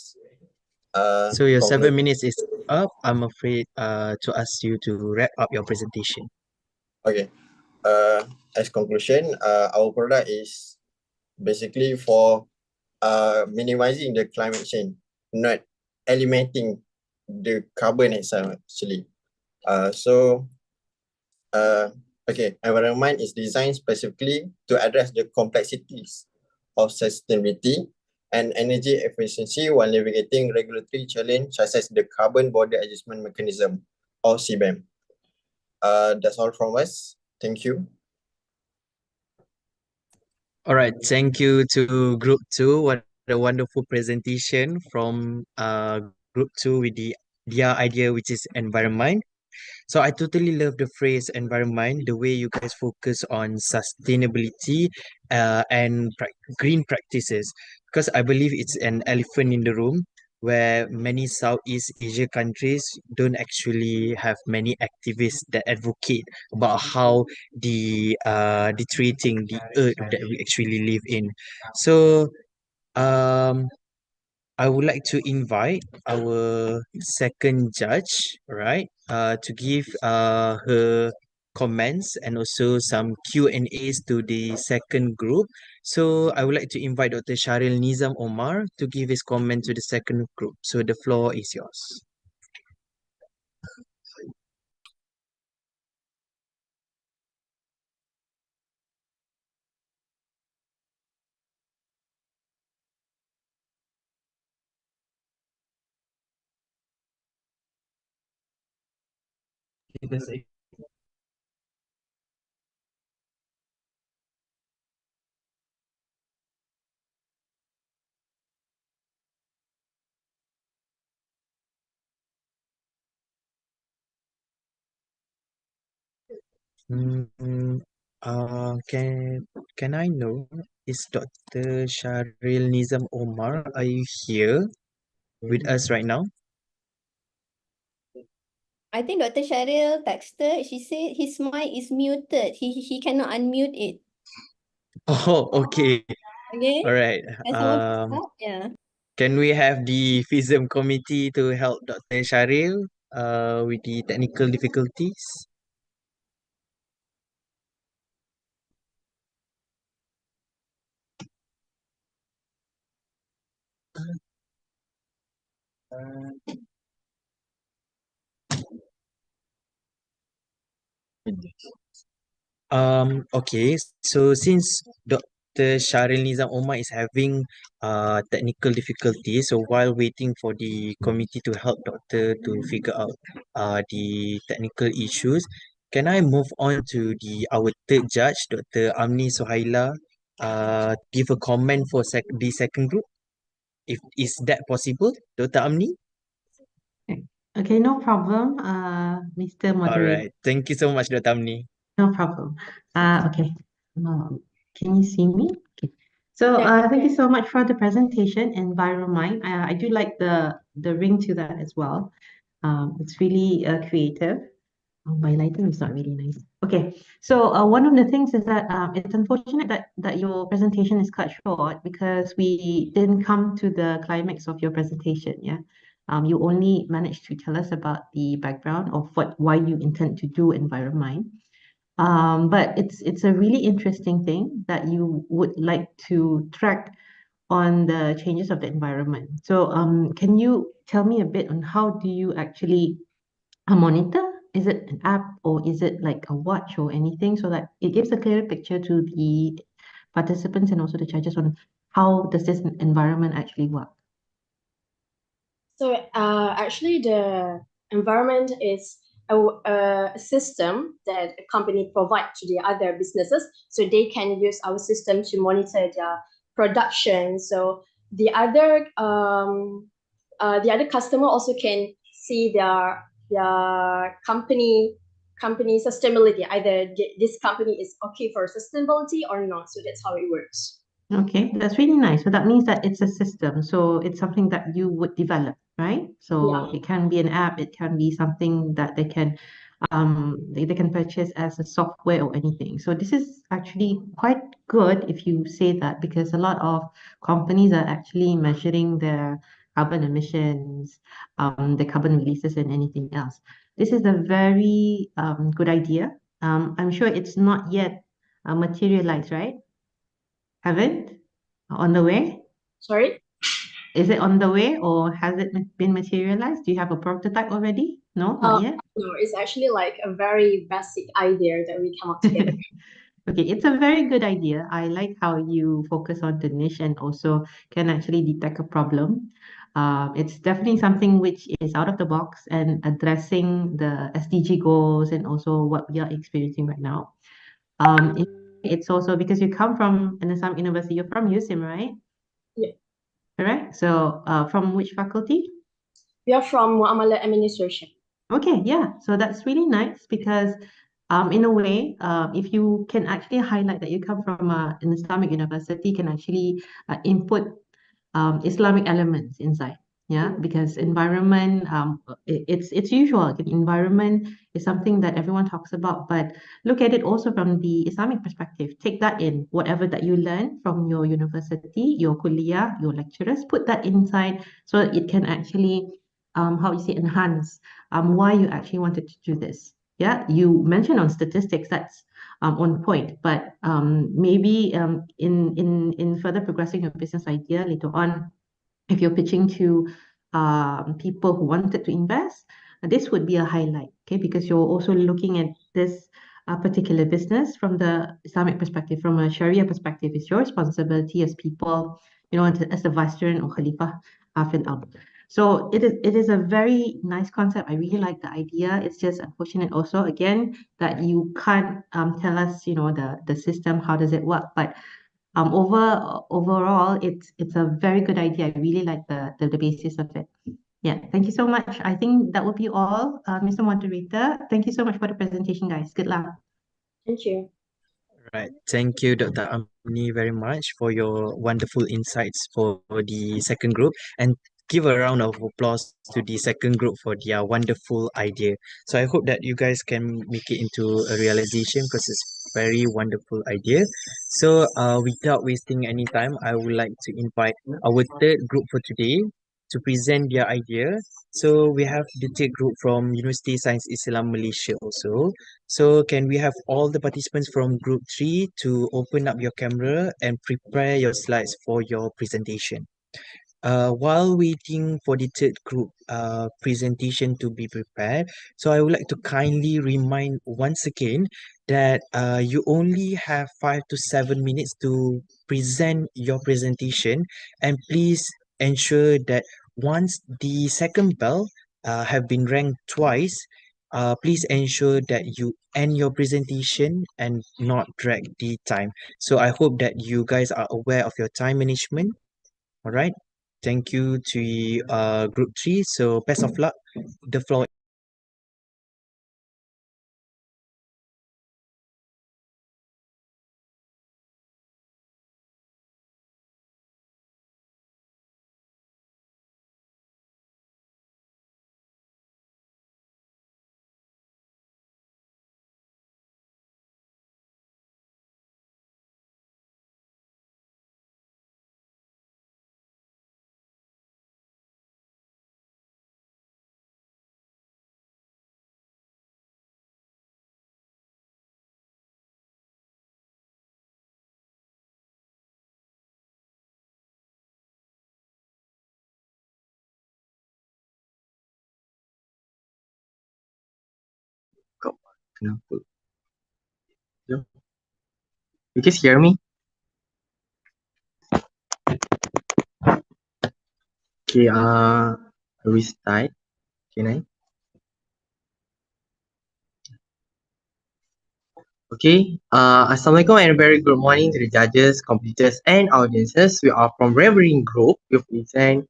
So your 7 minutes is up. I'm afraid to ask you to wrap up your presentation. Okay. As conclusion, our product is basically for minimizing the climate change, not eliminating the carbon itself actually. Okay, Environmind is designed specifically to address the complexities of sustainability and energy efficiency while navigating regulatory challenge such as the Carbon Border Adjustment Mechanism or CBAM. That's all from us. Thank you. All right, thank you to Group 2. What a wonderful presentation from Group 2 with their idea, which is Environmind. So I totally love the phrase Environmind, the way you guys focus on sustainability and green practices, because I believe it's an elephant in the room where many Southeast Asia countries don't actually have many activists that advocate about how the treating the earth that we actually live in. So um I would like to invite our second judge, right, to give her comments and also some Q&As to the second group. So I would like to invite Dr. Sharil Nizam Omar to give his comment to the second group. So the floor is yours. Mm, can I know, is Dr. Sharil Nizam Omar, are you here with us right now? I think Dr. Sharil texted. She said his mic is muted. He cannot unmute it. Oh, okay. Okay. All right. Can someone please help? Yeah. Can we have the FISM committee to help Dr. Sharil with the technical difficulties? Okay, so since Dr. Sharil Nizam Omar is having technical difficulties, so while waiting for the committee to help doctor to figure out the technical issues, can I move on to our third judge, Dr. Amni Sohaila, give a comment for the second group? If is that possible, Dr. Amni? Okay, no problem, Mr. All Moderator. right, thank you so much, Dr. Amni. No problem. Okay. Can you see me? Okay. So Yeah. thank you so much for the presentation, Enviromine. I do like the ring to that as well. It's really creative. My lighting is not really nice. Okay, so one of the things is that it's unfortunate that your presentation is cut short because we didn't come to the climax of your presentation. Yeah, you only managed to tell us about the background of why you intend to do Enviromine. But it's a really interesting thing that you would like to track on the changes of the environment. So can you tell me a bit on how do you actually monitor? Is it an app or is it like a watch or anything so that it gives a clearer picture to the participants and also the judges on how does this environment actually work? So actually, the environment is a system that a company provide to the other businesses, so they can use our system to monitor their production. So the other customer also can see their company sustainability. Either this company is okay for sustainability or not. So that's how it works. Okay, that's really nice. So that means that it's a system. So it's something that you would develop, right? So Yeah. it can be an app, it can be something that they can purchase as a software or anything. So this is actually quite good if you say that because a lot of companies are actually measuring their carbon emissions, the carbon releases and anything else. This is a very good idea. I'm sure it's not yet materialized, right? Haven't? On the way? Sorry. Is it on the way or has it been materialized? Do you have a prototype already? No, not yet. No, it's actually like a very basic idea that we come up together. Okay, it's a very good idea. I like how you focus on the niche and also can actually detect a problem. It's definitely something which is out of the box and addressing the SDG goals and also what we are experiencing right now. It's also because you come from an Assam University, you're from USIM, right? Yeah. Correct. So, from which faculty? We are from Muamalah Administration. Okay, yeah. So that's really nice because, in a way, if you can actually highlight that you come from an Islamic university, can actually input Islamic elements inside. Yeah, because environment, it's usual. Environment is something that everyone talks about, but look at it also from the Islamic perspective. Take that in, whatever that you learn from your university, your kuliah, your lecturers, put that inside so it can actually, how you say, enhance why you actually wanted to do this. Yeah, you mentioned on statistics, that's on point, but maybe in further progressing your business idea later on, if you're pitching to people who wanted to invest, this would be a highlight, okay? Because you're also looking at this particular business from the Islamic perspective, from a Sharia perspective. It's your responsibility as people, as the vicegerent or Khalifah fil Ard. So it is a very nice concept. I really like the idea. It's just unfortunate also, again, that you can't tell us, the system, how does it work, but overall, it's a very good idea. I really like the basis of it. Yeah, thank you so much. I think that would be all, Mr. Moderator. Thank you so much for the presentation, guys. Good luck. Thank you. Right. Thank you, Dr. Amni, very much for your wonderful insights for the second group. And give a round of applause to the second group for their wonderful idea. So I hope that you guys can make it into a realization because it's very wonderful idea. So without wasting any time, I would like to invite our third group for today to present their idea. So we have the third group from University Science Islam Malaysia also. So can we have all the participants from group 3 to open up your camera and prepare your slides for your presentation? While waiting for the third group presentation to be prepared, so I would like to kindly remind once again that you only have 5 to 7 minutes to present your presentation, and please ensure that once the second bell have been rang twice, please ensure that you end your presentation and not drag the time. So I hope that you guys are aware of your time management. All right. Thank you to group 3. So best of luck. The floor. Kau kenapa? Hello? You guys hear me? Okay, we start. Can I? Okay, Assalamualaikum and a very good morning to the judges, competitors, and audiences. We are from Revering Group. We present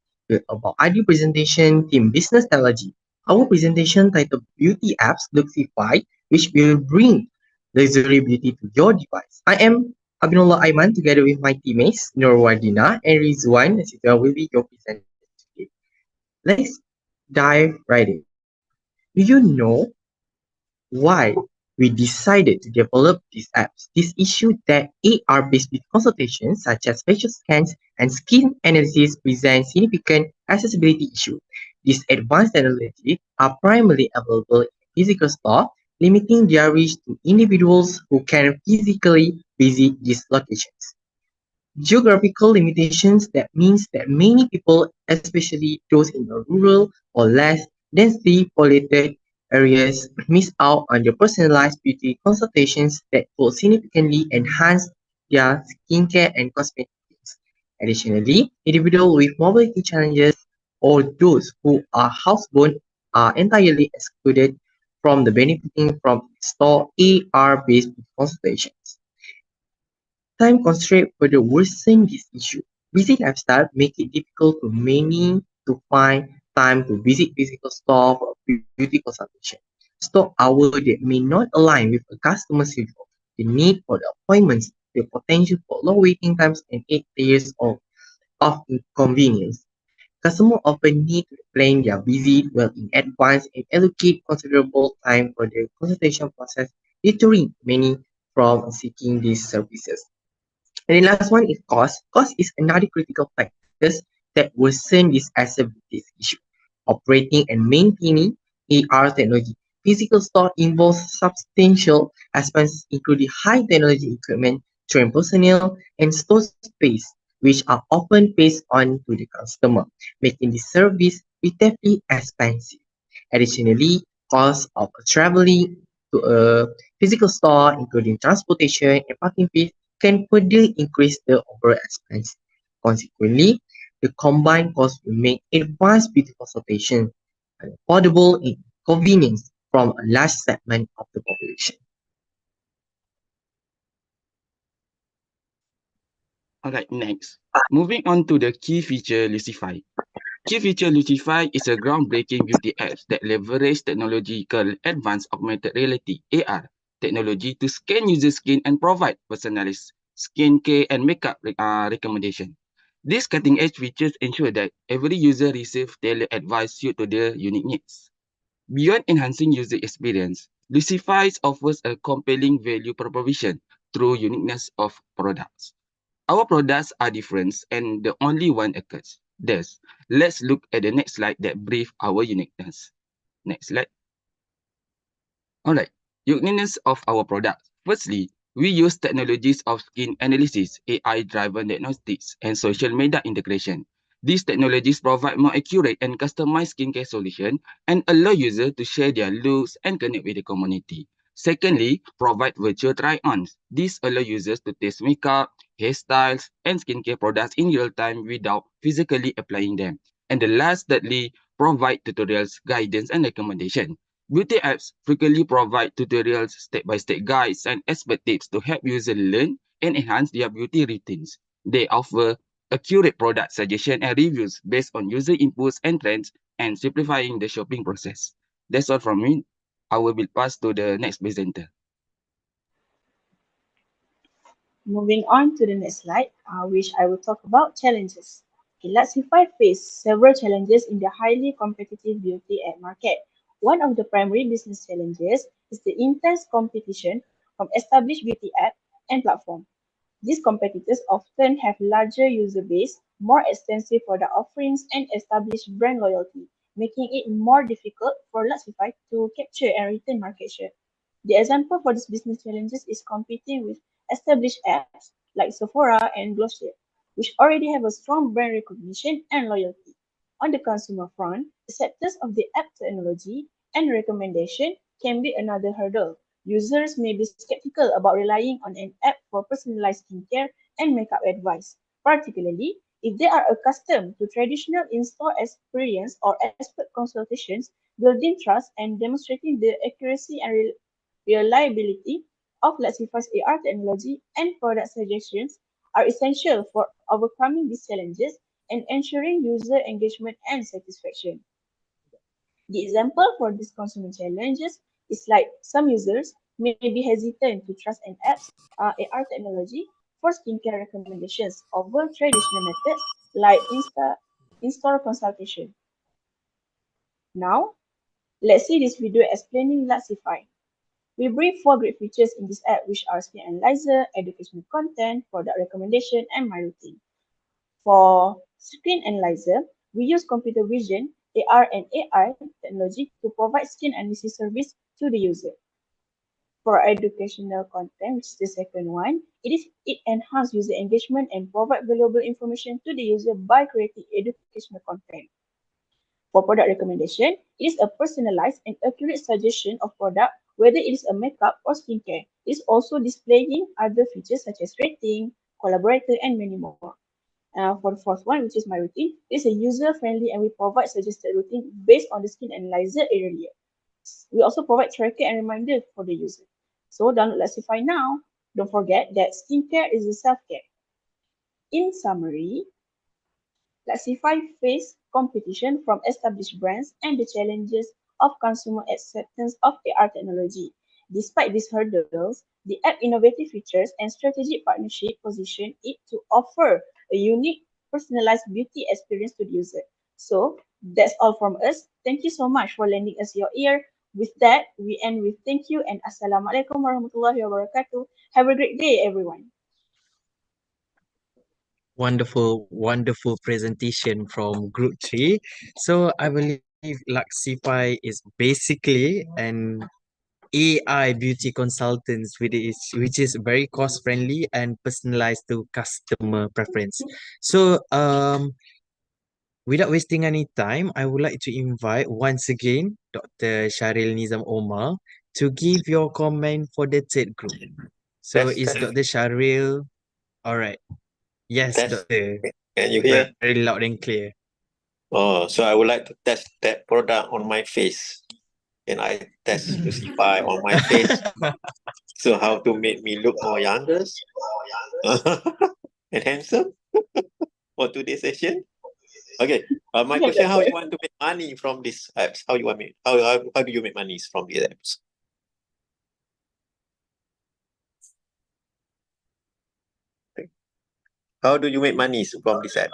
about ID presentation team business strategy. Our presentation titled Beauty Apps Luxify, which will bring luxury beauty to your device. I am Abinullah Aiman together with my teammates Nurwadina and Rizwan. As usual, will be your presenter today. Let's dive right in. Do you know why we decided to develop these apps? This issue that AR-based consultations such as facial scans and skin analysis present significant accessibility issues. These advanced technologies are primarily available in physical stores, limiting their reach to individuals who can physically visit these locations. Geographical limitations that means that many people, especially those in the rural or less densely populated areas, miss out on the personalized beauty consultations that will significantly enhance their skincare and cosmetics. Additionally, individuals with mobility challenges or those who are housebound are entirely excluded from the benefiting from store AR-based consultations. Time constraints further worsen this issue. Busy lifestyle make it difficult for many to find time to visit physical store for beauty consultation. Store hours that may not align with a customer's schedule, the need for the appointments, the potential for long waiting times, and 8 layers of inconvenience. Customers often need to plan their visit well in advance and allocate considerable time for the consultation process, deterring many from seeking these services. And the last one is cost. Cost is another critical factor that worsen this accessibility issue. Operating and maintaining AR technology Physical store involves substantial expenses including high technology equipment, trained personnel, and store space, which are often passed on to the customer, making the service relatively expensive. Additionally, costs of traveling to a physical store, including transportation and parking fees, can further increase the overall expense. Consequently, the combined cost will make advanced beauty consultation affordable and convenient from a large segment of the population. Alright, next. Moving on to the key feature Lucify. Key feature Lucify is a groundbreaking beauty app that leverages technological advanced augmented reality (AR) technology to scan user skin and provide personalized skincare and makeup recommendation. These cutting-edge features ensure that every user receives tailored advice suited to their unique needs. Beyond enhancing user experience, Lucify offers a compelling value proposition through uniqueness of products. Our products are different and the only one occurs. Thus, let's look at the next slide that brief our uniqueness. Next slide. Alright, uniqueness of our product. Firstly, we use technologies of skin analysis, AI-driven diagnostics, and social media integration. These technologies provide more accurate and customized skincare solutions and allow users to share their looks and connect with the community. Secondly, provide virtual try-ons. These allow users to test makeup, hairstyles, and skincare products in real time without physically applying them. And the last, thirdly, provide tutorials, guidance, and recommendation. Beauty apps frequently provide tutorials, step-by-step guides, and expert tips to help users learn and enhance their beauty routines. They offer accurate product suggestions and reviews based on user inputs and trends and simplifying the shopping process. That's all from me. I will be passed to the next presenter. Moving on to the next slide, which I will talk about challenges. Okay, Laxify faced several challenges in the highly competitive beauty ad market. One of the primary business challenges is the intense competition from established beauty app and platform. These competitors often have larger user base, more extensive product offerings, and established brand loyalty, making it more difficult for Laxify to capture and retain market share. The example for these business challenges is competing with established apps like Sephora and Glossier, which already have a strong brand recognition and loyalty. On the consumer front, acceptance of the app technology and recommendation can be another hurdle. Users may be skeptical about relying on an app for personalized skincare and makeup advice, particularly if they are accustomed to traditional in-store experience or expert consultations. Building trust and demonstrating the accuracy and reliability of Lexify's AR technology and product suggestions are essential for overcoming these challenges and ensuring user engagement and satisfaction. The example for these consumer challenges is like some users may be hesitant to trust an app's AR technology for skincare recommendations over traditional methods like in-store consultation. Now, let's see this video explaining Lexify. We bring four great features in this app, which are Skin Analyzer, educational content, product recommendation, and My Routine. For Skin Analyzer, we use computer vision, AR, and AI technology to provide skin analysis service to the user. For educational content, which is the second one, it enhances user engagement and provide valuable information to the user by creating educational content. For product recommendation, it is a personalized and accurate suggestion of product, whether it is a makeup or skincare. It is also displaying other features such as rating, collaborator, and many more. For the fourth one, which is My Routine, it is a user-friendly and we provide suggested routine based on the Skin Analyzer earlier. We also provide tracker and reminder for the user. So download Lexify now. Don't forget that skincare is a self-care. In summary, Lexify face competition from established brands and the challenges of consumer acceptance of AR technology. Despite these hurdles, the app innovative features and strategic partnership position it to offer a unique personalized beauty experience to the user. So that's all from us. Thank you so much for lending us your ear. With that, we end with thank you and Assalamualaikum warahmatullahi wabarakatuh. Have a great day, everyone. Wonderful, wonderful presentation from Group 3. So I will believe Luxify is basically an AI beauty consultants which is very cost friendly and personalized to customer preference. So without wasting any time, I would like to invite once again Dr. Sharil Nizam Omar to give your comment for the third group. So Test, is test, Dr. Sharil all right? Yes, test. doctor. Can you hear? Very loud and clear. Oh, so I would like to test that product on my face. Can I test Lucify on my face? So how to make me look more younger and handsome for today's session? Okay. My question: how you want to make money from these apps? How you want me? How do you make money from these apps? How do you make money from this app?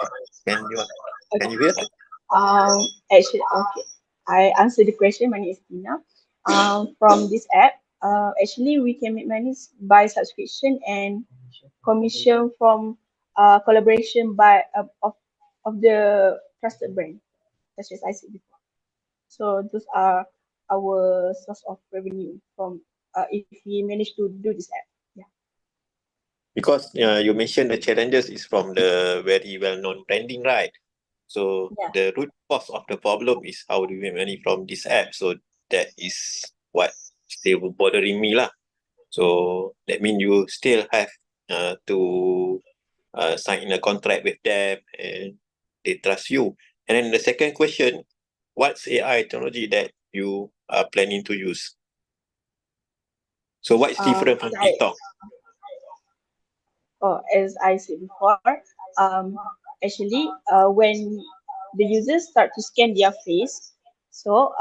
Can you hear? Actually, okay. I answer the question. My name is Tina. From this app, actually we can make money by subscription and commission from collaboration by of the trusted brand, such as I said before. So those are our source of revenue from if we manage to do this app. Yeah. Because you mentioned the challenges is from the very well-known branding, right? So Yeah. the root cause of the problem is how do we make money from this app? So that is what still bothering me lah. So that means you still have to sign a contract with them and they trust you. And then the second question, what's AI technology that you are planning to use? So what is different from TikTok? As I said before, actually, when the users start to scan their face, so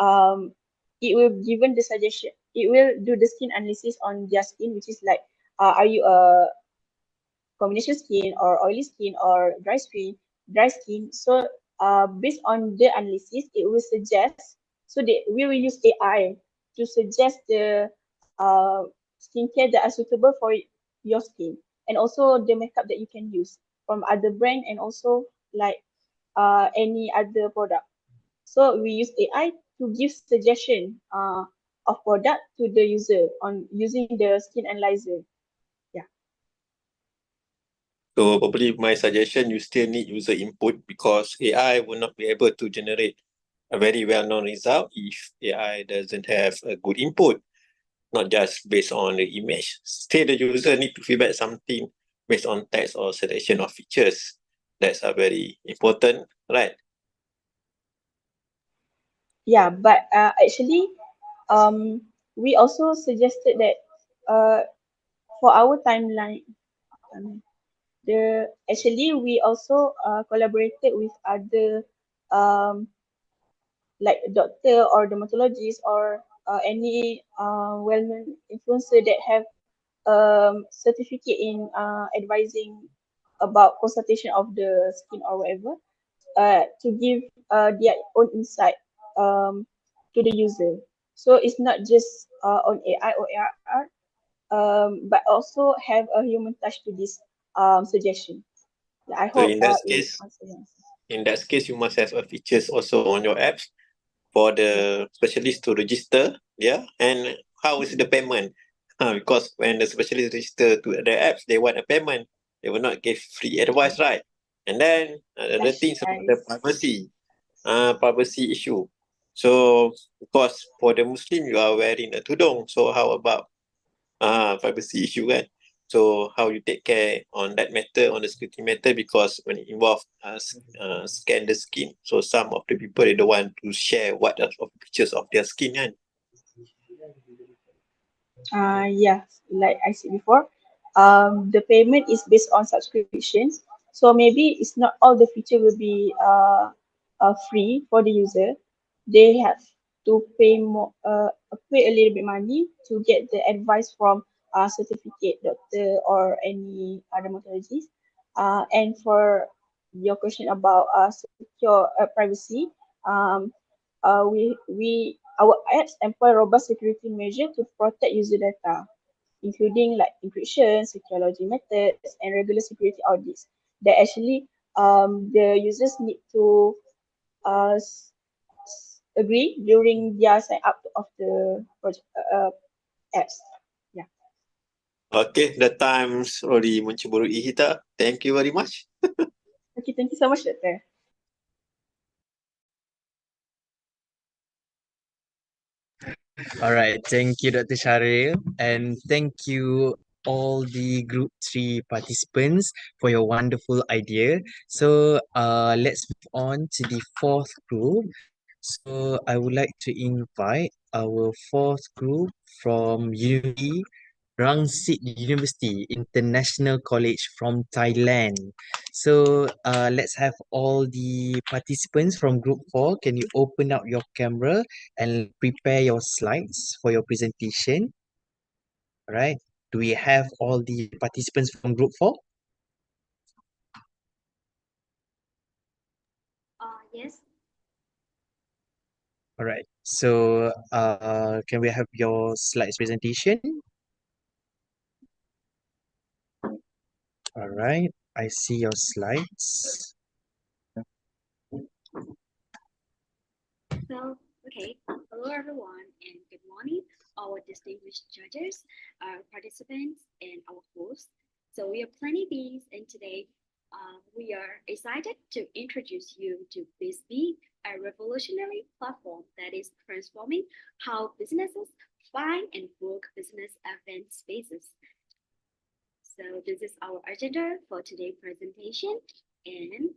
it will given the suggestion. It will do the skin analysis on their skin, which is like, are you a combination skin or oily skin or dry skin. So based on the analysis, it will suggest. So we will use AI to suggest the skincare that are suitable for your skin, and also the makeup that you can use from other brand, and also like any other product. So we use AI to give suggestion of product to the user on using the skin analyzer. Yeah. So probably my suggestion, you still need user input because AI will not be able to generate a very well-known result if AI doesn't have a good input, not just based on the image. Still, the user need to feedback something based on text or selection of features. That's very important, right? Yeah, but actually, we also suggested that for our timeline, we also collaborated with other um, like doctor or dermatologist or any well-known influencer that have certificate in advising about consultation of the skin or whatever, to give their own insight to the user. So it's not just on AI or AR, but also have a human touch to this suggestion. I So hope it answers your answer. in that case, you must have a features also on your apps for the specialist to register. Yeah, and how is the payment? Because when the specialist register to the apps, they want a payment. They will not give free advice, right? And then the things about the privacy issue. So because for the Muslim, you are wearing a tudung. So how about privacy issue, kan? So how you take care on that matter, on the security matter, because when it involve scan the skin, so some of the people they don't want to share what are of pictures of their skin, kan? Yeah, like I said before, the payment is based on subscription. So maybe it's not all the feature will be free for the user. They have to pay a little bit money to get the advice from a certificate doctor or any other dermatologist. And for your question about secure privacy, we our apps employ robust security measure to protect user data, including like encryption, secure login methods, and regular security audits. That actually the users need to uh, agree during their sign up of the project, apps. Yeah. Okay, the time's already menceburui kita. Thank you very much. Okay, thank you so much, Doctor. All right, thank you, Dr. Sharil, and thank you all the Group 3 participants for your wonderful idea. So let's move on to the fourth group. So I would like to invite our fourth group from UNI Rangsit University International College from Thailand. So let's have all the participants from Group 4. Can you open up your camera and prepare your slides for your presentation? All right. Do we have all the participants from Group 4? Yes. All right. So can we have your slides presentation? All right. I see your slides. So, okay. Hello, everyone, and good morning, our distinguished judges, our participants, and our hosts. So, we are Plenty Bees, and today we are excited to introduce you to BizBee, a revolutionary platform that is transforming how businesses find and book business event spaces. So, this is our agenda for today's presentation, and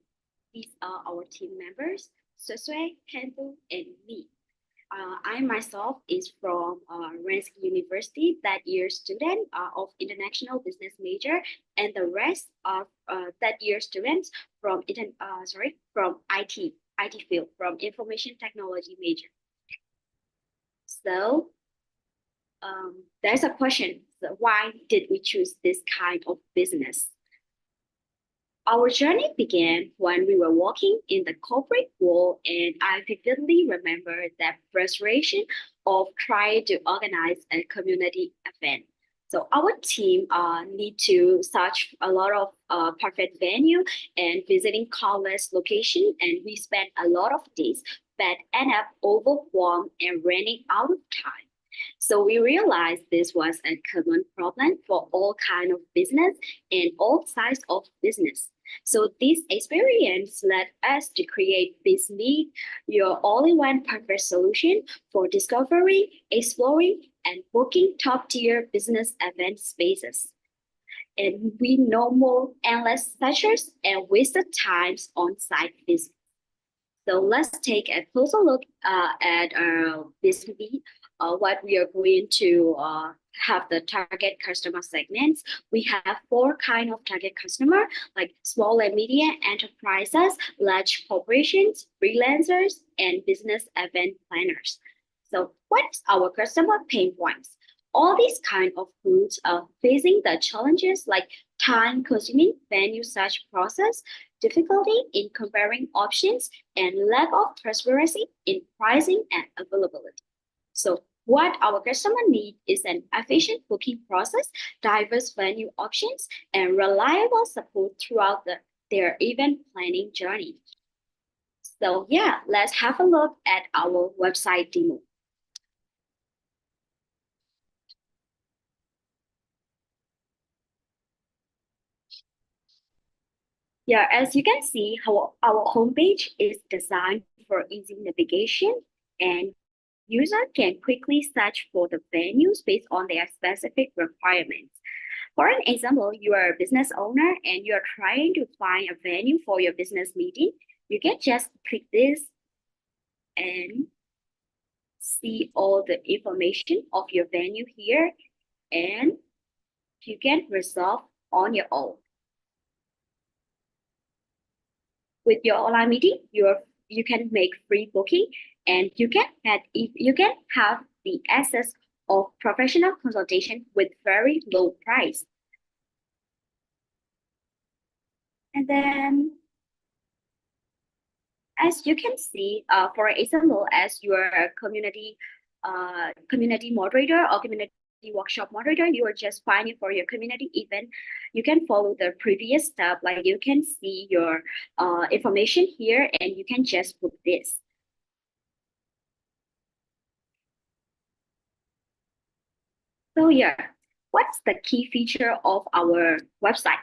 these are our team members, Sosue, Kentu, and me. I myself is from Rensselaer University, that year student of international business major, and the rest of that year students from from IT field, from information technology major. So there's a question: so why did we choose this kind of business? Our journey began when we were walking in the corporate world, and I vividly remember that frustration of trying to organize a community event. So our team need to search a lot of perfect venue and visiting countless locations, and we spent a lot of days, but end up overwhelmed and running out of time. So we realized this was a common problem for all kind of business and all sides of business. So this experience led us to create BizMeet, your all-in-one perfect solution for discovering, exploring, and booking top-tier business event spaces. And we no more endless searches and wasted times on site visits. So let's take a closer look at BizMeet, what we are going to have the target customer segments. We have four kind of target customer, like small and medium enterprises, large corporations, freelancers, and business event planners. So what's our customer pain points? All these kind of groups are facing the challenges like time-consuming venue search process, difficulty in comparing options, and lack of transparency in pricing and availability. So what our customer need is an efficient booking process, diverse venue options, and reliable support throughout their event planning journey. So yeah, let's have a look at our website demo. Yeah, as you can see, our homepage is designed for easy navigation, and user can quickly search for the venues based on their specific requirements. For an example, you are a business owner and you are trying to find a venue for your business meeting. You can just click this and see all the information of your venue here, and you can resolve on your own. With your online meeting, you can make free booking, and you can have the access of professional consultation with very low price. And then, as you can see, for example, as you are a community moderator or community workshop moderator, you are just finding for your community event, you can follow the previous step. Like you can see your information here, and you can just book this. So yeah, what's the key feature of our website?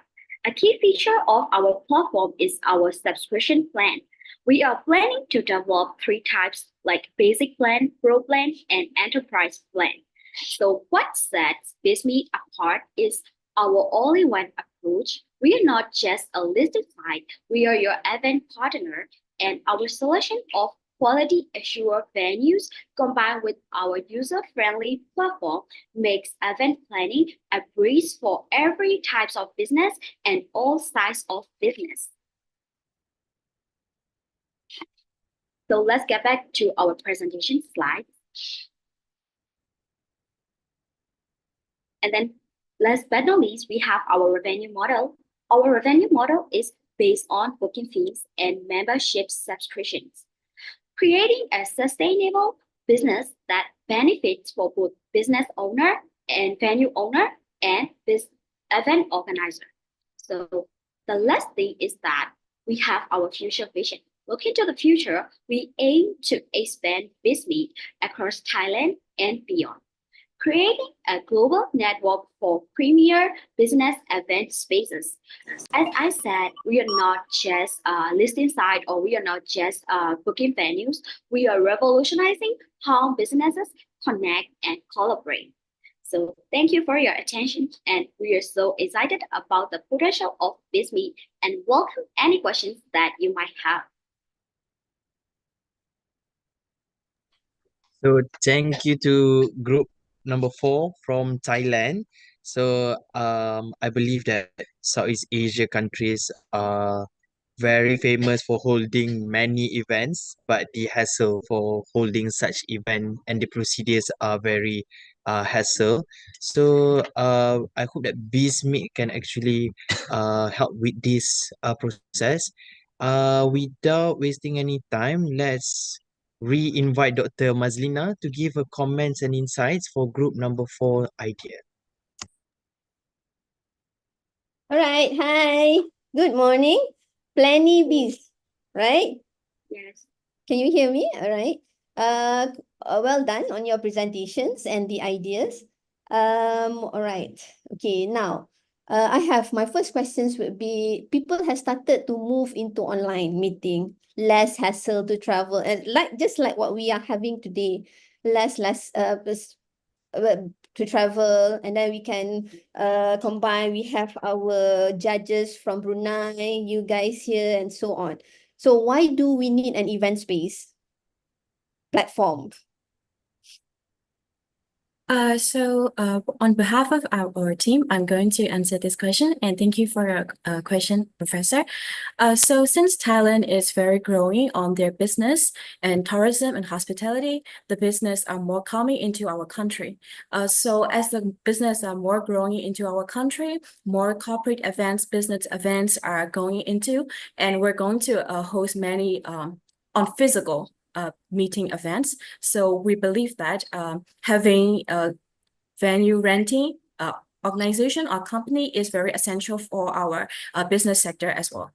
A key feature of our platform is our subscription plan. We are planning to develop three types like basic plan, pro plan, and enterprise plan. So what sets BizMe apart is our all-in-one approach. We are not just a listed site, we are your event partner, and our solution of quality assured venues combined with our user-friendly platform makes event planning a breeze for every types of business and all sizes of business. So let's get back to our presentation slides. And then last but not least, we have our revenue model. Our revenue model is based on booking fees and membership subscriptions, creating a sustainable business that benefits for both business owner and venue owner and this event organizer. So the last thing is that we have our future vision. Looking to the future, we aim to expand BizMe across Thailand and beyond, creating a global network for premier business event spaces. As I said, we are not just a listing site or we are not just booking venues. We are revolutionizing how businesses connect and collaborate. So thank you for your attention, and we are so excited about the potential of BizMe and welcome any questions that you might have. So thank you to group number 4 from Thailand. So I believe that Southeast Asia countries are very famous for holding many events, but the hassle for holding such event and the procedures are very hassle. So I hope that BizMeet can actually help with this process. Without wasting any time, let's re-invite Dr. Mazlina to give her comments and insights for group number 4 idea. All right, hi. Good morning. Planny Biz, right? Yes. Can you hear me? All right. Well done on your presentations and the ideas. All right. Okay, now I have my first questions would be people have started to move into online meeting, less hassle to travel, and just like what we are having today, less to travel, and then we can combine. We have our judges from Brunei, you guys here, and so on. So why do we need an event space platform? On behalf of our team, I'm going to answer this question, and thank you for your question, Professor. So since Thailand is very growing on their business and tourism and hospitality, the business are more coming into our country. So as the business are more growing into our country, more corporate events, business events are going into, and we're going to host many on physical meeting events. So we believe that having a venue renting organization or company is very essential for our business sector as well.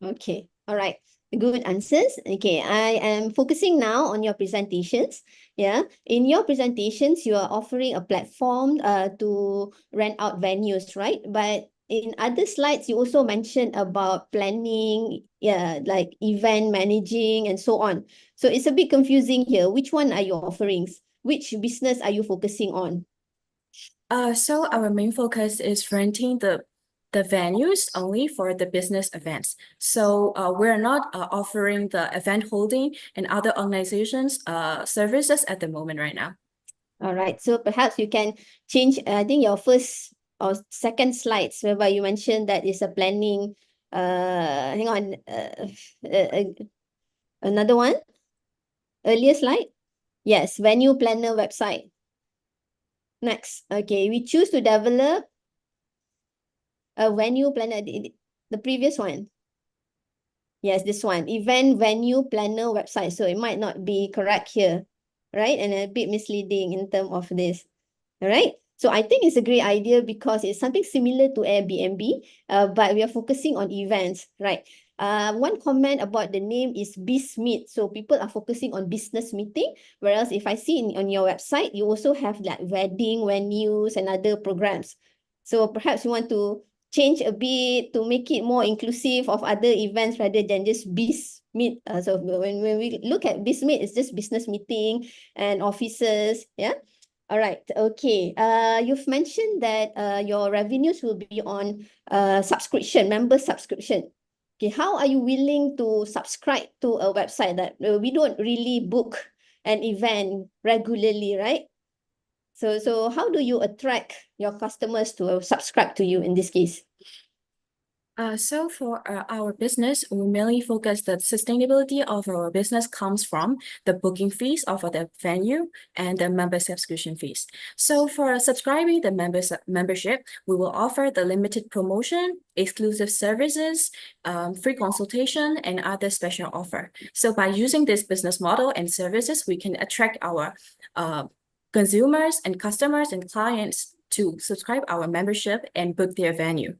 Okay, all right. Good answers. Okay, I am focusing now on your presentations. Yeah, in your presentations, you are offering a platform to rent out venues, right? But in other slides, you also mentioned about planning, yeah, like event managing and so on. So it's a bit confusing here. Which one are you offering? Which business are you focusing on? So our main focus is renting the venues only for the business events. So we're not offering the event holding and other organizations services at the moment right now. All right. So perhaps you can change, I think your first or second slides, whereby you mentioned that is a planning, hang on, another one, earlier slide. Yes, venue planner website. Next, okay, we choose to develop a venue planner, the previous one. Yes, this one, event venue planner website. So it might not be correct here, right? And a bit misleading in terms of this, all right? So I think it's a great idea because it's something similar to Airbnb, but we are focusing on events, right? One comment about the name is Biz Meet. So people are focusing on business meeting, whereas if I see on your website, you also have like wedding, venues, and other programs. So perhaps you want to change a bit to make it more inclusive of other events rather than just Biz Meet. So when we look at Biz Meet, it's just business meeting and offices. Yeah. All right. Okay. You've mentioned that your revenues will be on subscription, member subscription. Okay. How are you willing to subscribe to a website that we don't really book an event regularly, right? So how do you attract your customers to subscribe to you in this case? So for our business, we mainly focus the sustainability of our business comes from the booking fees of the venue and the member subscription fees. So for subscribing the membership, we will offer the limited promotion, exclusive services, free consultation, and other special offer. So by using this business model and services, we can attract our consumers and customers and clients to subscribe our membership and book their venue.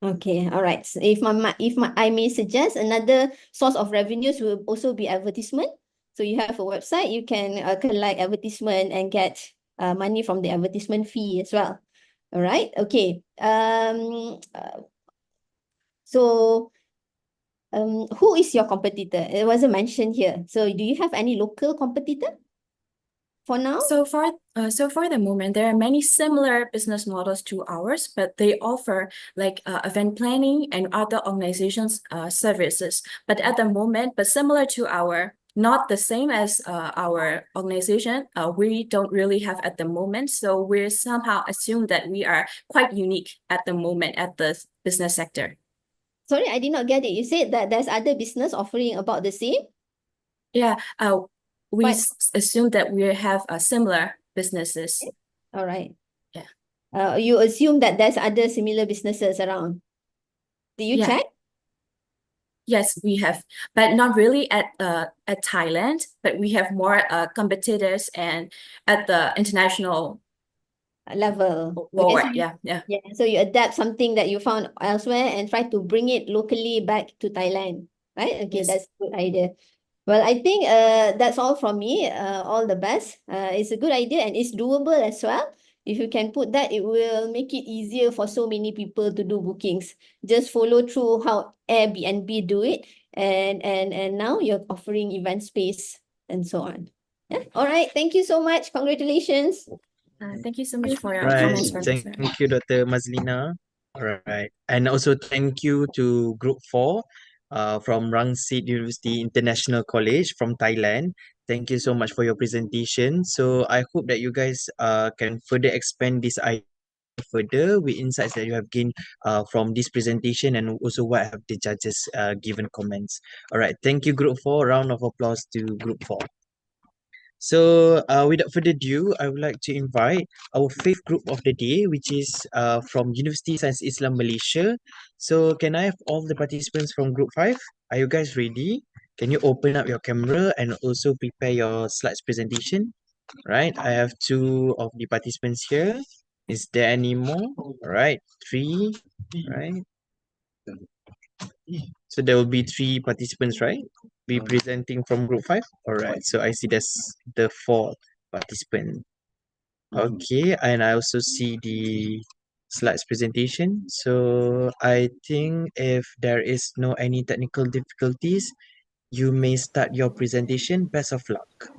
Okay, all right. So if I may suggest, another source of revenues will also be advertisement. So you have a website, you can collect advertisement and get money from the advertisement fee as well. All right. Okay. Who is your competitor? It wasn't mentioned here. So do you have any local competitor for now? So for the moment, there are many similar business models to ours, but they offer like event planning and other organizations services. But at the moment, but similar to our, not the same as our organization, we don't really have at the moment. So we somehow assume that we are quite unique at the moment at the business sector. Sorry, I did not get it. You said that there's other business offering about the same? Yeah, we assume that we have similar businesses. All right. Yeah. You assume that there's other similar businesses around. Do you check? Yes, we have, but not really at Thailand, but we have more competitors and at the international level. worldwide. Okay, Yeah. So you adapt something that you found elsewhere and try to bring it locally back to Thailand, right? Okay, Yes. that's a good idea. Well, I think that's all from me. All the best. It's a good idea and it's doable as well. If you can put that, it will make it easier for so many people to do bookings. Just follow through how Airbnb do it, and now you're offering event space and so on. Yeah. All right. Thank you so much. Congratulations. Thank you so much for your Right. comments, Professor. Thank you, Dr. Mazlina. All right. And also thank you to Group 4 from Rangsit University International College from Thailand. Thank you so much for your presentation. So I hope that you guys can further expand this idea further with insights that you have gained from this presentation and also what have the judges given comments. All right. Thank you, Group 4. Round of applause to Group 4. So, without further ado, I would like to invite our fifth group of the day, which is from University Science Islam Malaysia. So, can I have all the participants from Group 5? Are you guys ready? Can you open up your camera and also prepare your slides presentation? Right, I have two of the participants here. Is there any more? All right, three. Right. So there will be three participants, right? Be presenting from group 5. All right. So I see that's the fourth participant. Okay, and I also see the slides presentation. So I think if there is no any technical difficulties, you may start your presentation. Best of luck.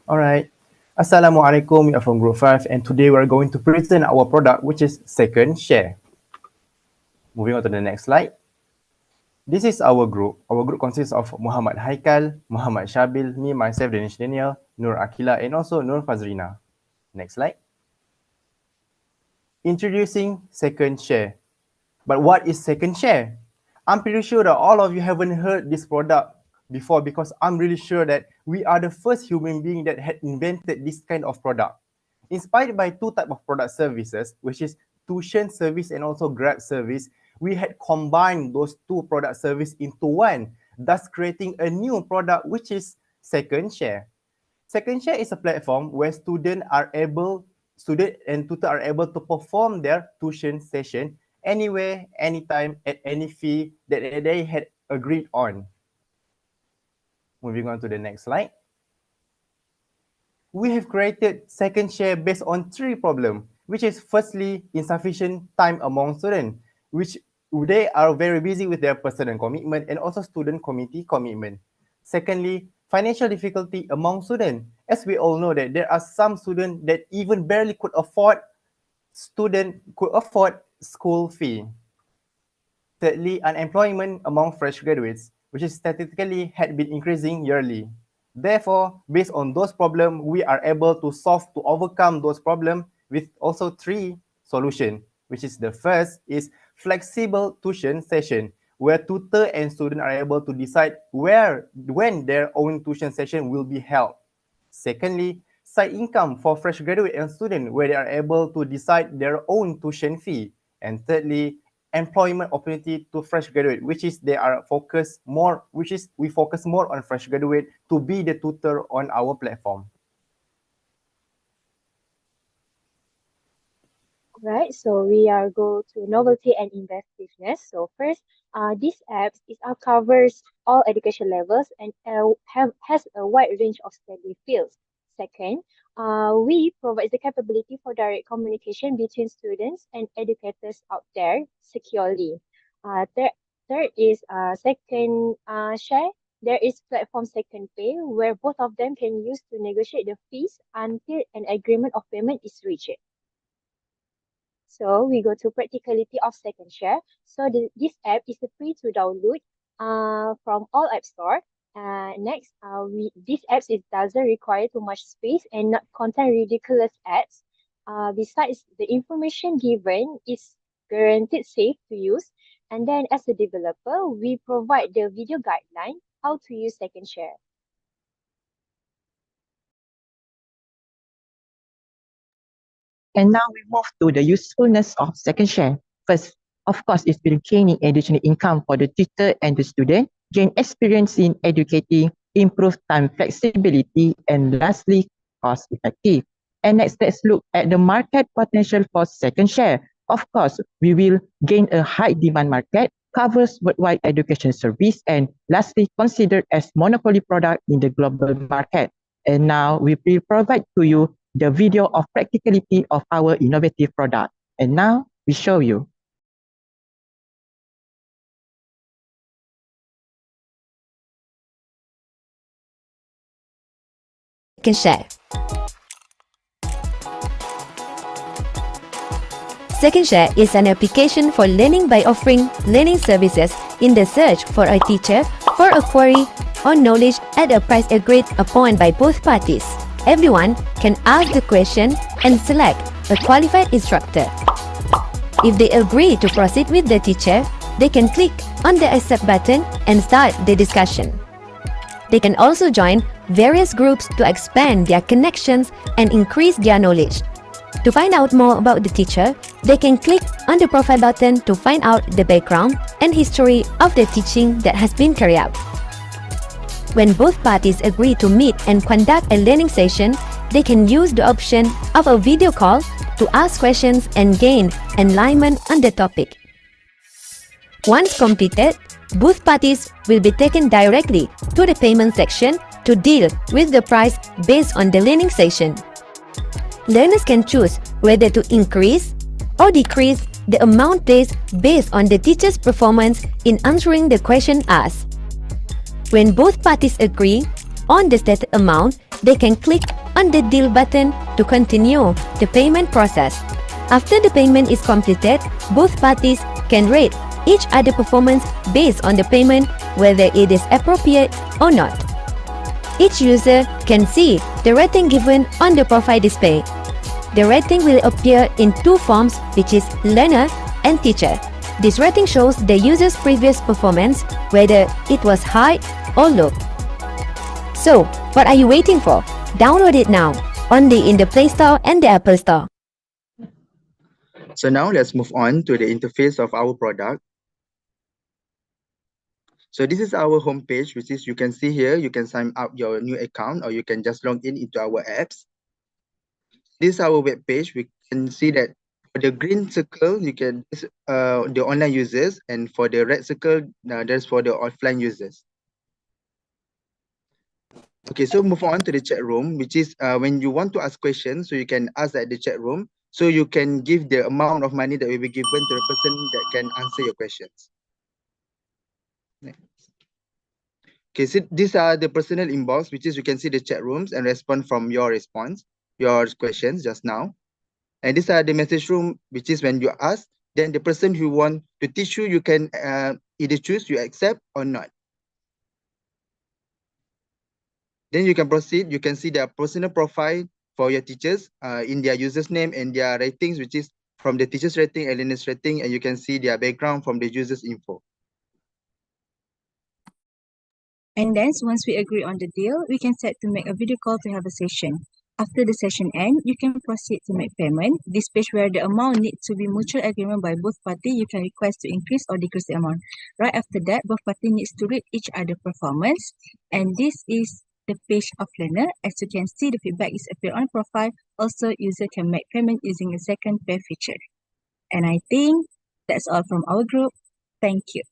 All right. Assalamualaikum, we are from Group 5 and today we are going to present our product which is Second Share. Moving on to the next slide. This is our group. Our group consists of Muhammad Haikal, Muhammad Shabil, me, myself, Danish Daniel, Nur Akila, and also Nur Fazrina. Next slide. Introducing Second Share. But what is Second Share? I'm pretty sure that all of you haven't heard this product before because I'm really sure that we are the first human being that had invented this kind of product. Inspired by two types of product services, which is tuition service and also grad service, we had combined those two product service into one, thus creating a new product which is Second Share. Second Share is a platform where student and tutor are able to perform their tuition session anywhere, anytime, at any fee that they had agreed on. Moving on to the next slide. We have created second share based on three problems, which is firstly, insufficient time among students, which they are very busy with their personal commitment and also student committee commitment. Secondly, financial difficulty among students. As we all know that there are some students that even barely could afford school fee. Thirdly, unemployment among fresh graduates, which is statistically had been increasing yearly. Therefore, based on those problems, we are able to overcome those problems with also three solutions, which is the first is flexible tuition session, where tutor and student are able to decide when their own tuition session will be held. Secondly, side income for fresh graduate and student, where they are able to decide their own tuition fee. And thirdly, employment opportunity to fresh graduate, which is we focus more on fresh graduate to be the tutor on our platform. Right, so we are go to novelty and inventiveness. So first, this app covers all education levels and has a wide range of study fields. Second, we provide the capability for direct communication between students and educators out there securely. Third is second share. There is platform second pay where both of them can use to negotiate the fees until an agreement of payment is reached. So we go to practicality of second share. So this app is free to download from all app store. Next, this app doesn't require too much space and not contain ridiculous ads. Besides, the information given is guaranteed safe to use. And then as a developer, we provide the video guideline how to use second share. And now we move to the usefulness of second share. First, of course, it will gaining additional income for the tutor and the student, gain experience in educating, improve time flexibility, and lastly, cost effective. And next, let's look at the market potential for second share. Of course, we will gain a high demand market, covers worldwide education service, and lastly, considered as monopoly product in the global market. And now we will provide to you the video of practicality of our innovative product. And now we show you. Second share. Second share is an application for learning by offering learning services in the search for a teacher for a query or knowledge at a price agreed upon by both parties. Everyone can ask the question and select a qualified instructor. If they agree to proceed with the teacher, they can click on the accept button and start the discussion. They can also join various groups to expand their connections and increase their knowledge. To find out more about the teacher, they can click on the profile button to find out the background and history of the teaching that has been carried out. When both parties agree to meet and conduct a learning session, they can use the option of a video call to ask questions and gain enlightenment on the topic. Once completed, both parties will be taken directly to the payment section to deal with the price based on the learning session. Learners can choose whether to increase or decrease the amount paid based on the teacher's performance in answering the question asked. When both parties agree on the stated amount, they can click on the deal button to continue the payment process. After the payment is completed, both parties can rate each other performance based on the payment, whether it is appropriate or not. Each user can see the rating given on the profile display. The rating will appear in two forms, which is learner and teacher. This rating shows the user's previous performance, whether it was high or low. So, what are you waiting for? Download it now, only in the Play Store and the Apple Store. So now let's move on to the interface of our product. So this is our homepage, which is you can see here, you can sign up your new account or you can just log in into our apps. This is our web page. We can see that For the green circle, you can the online users, and for the red circle, that's for the offline users. Okay, so move on to the chat room, which is when you want to ask questions, so you can ask at the chat room. So you can give the amount of money that will be given to the person that can answer your questions. Okay, so these are the personal inbox, which is you can see the chat rooms and respond from your response, your questions just now. And these are the message room, which is when you ask, then the person who want to teach you, you can either choose you accept or not. Then you can proceed. You can see their personal profile for your teachers in their users name and their ratings, which is from the teacher's rating and learner's rating, and you can see their background from the user's info. And then once we agree on the deal, we can set to make a video call to have a session. After the session ends, you can proceed to make payment. This page where the amount needs to be mutual agreement by both parties, you can request to increase or decrease the amount. Right after that, both parties needs to rate each other performance. And this is the page of learner. As you can see, the feedback is appear on profile. Also, user can make payment using a second pay feature. And I think that's all from our group. Thank you.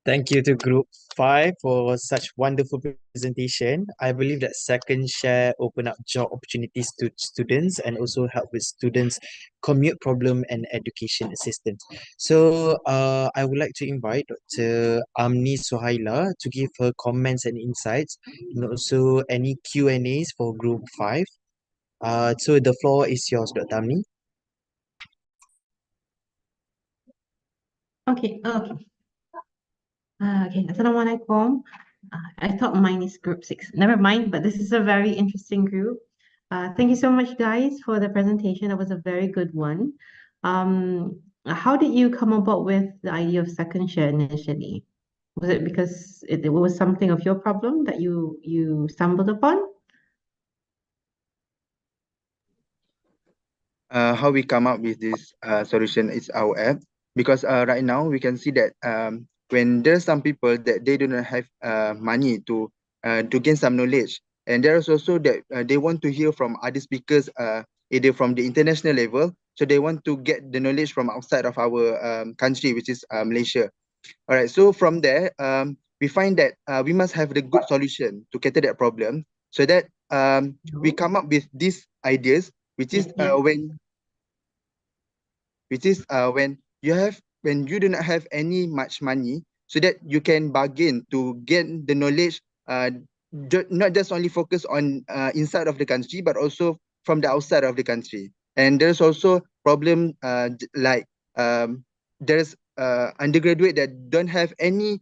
Thank you to Group 5 for such wonderful presentation. I believe that second share open up job opportunities to students and also help with students' commute problem and education assistance. So I would like to invite Dr. Amni Sohaila to give her comments and insights and also any Q&As for Group 5. So the floor is yours, Dr. Amni. Okay. Okay, Assalamualaikum. I thought mine is group 6. Never mind, but this is a very interesting group. Thank you so much, guys, for the presentation. That was a very good one. How did you come about with the idea of second share initially? Was it because it was something of your problem that you stumbled upon? How we come up with this solution is our app, because right now we can see that when there's some people that they do not have money to gain some knowledge, and there is also that they want to hear from other speakers either from the international level, so they want to get the knowledge from outside of our country, which is Malaysia. All right, so from there we find that we must have the good solution to cater that problem, so that we come up with these ideas, which is when you do not have any much money, so that you can bargain to get the knowledge, not just only focus on inside of the country, but also from the outside of the country. And there's also problem like there's undergraduate that don't have any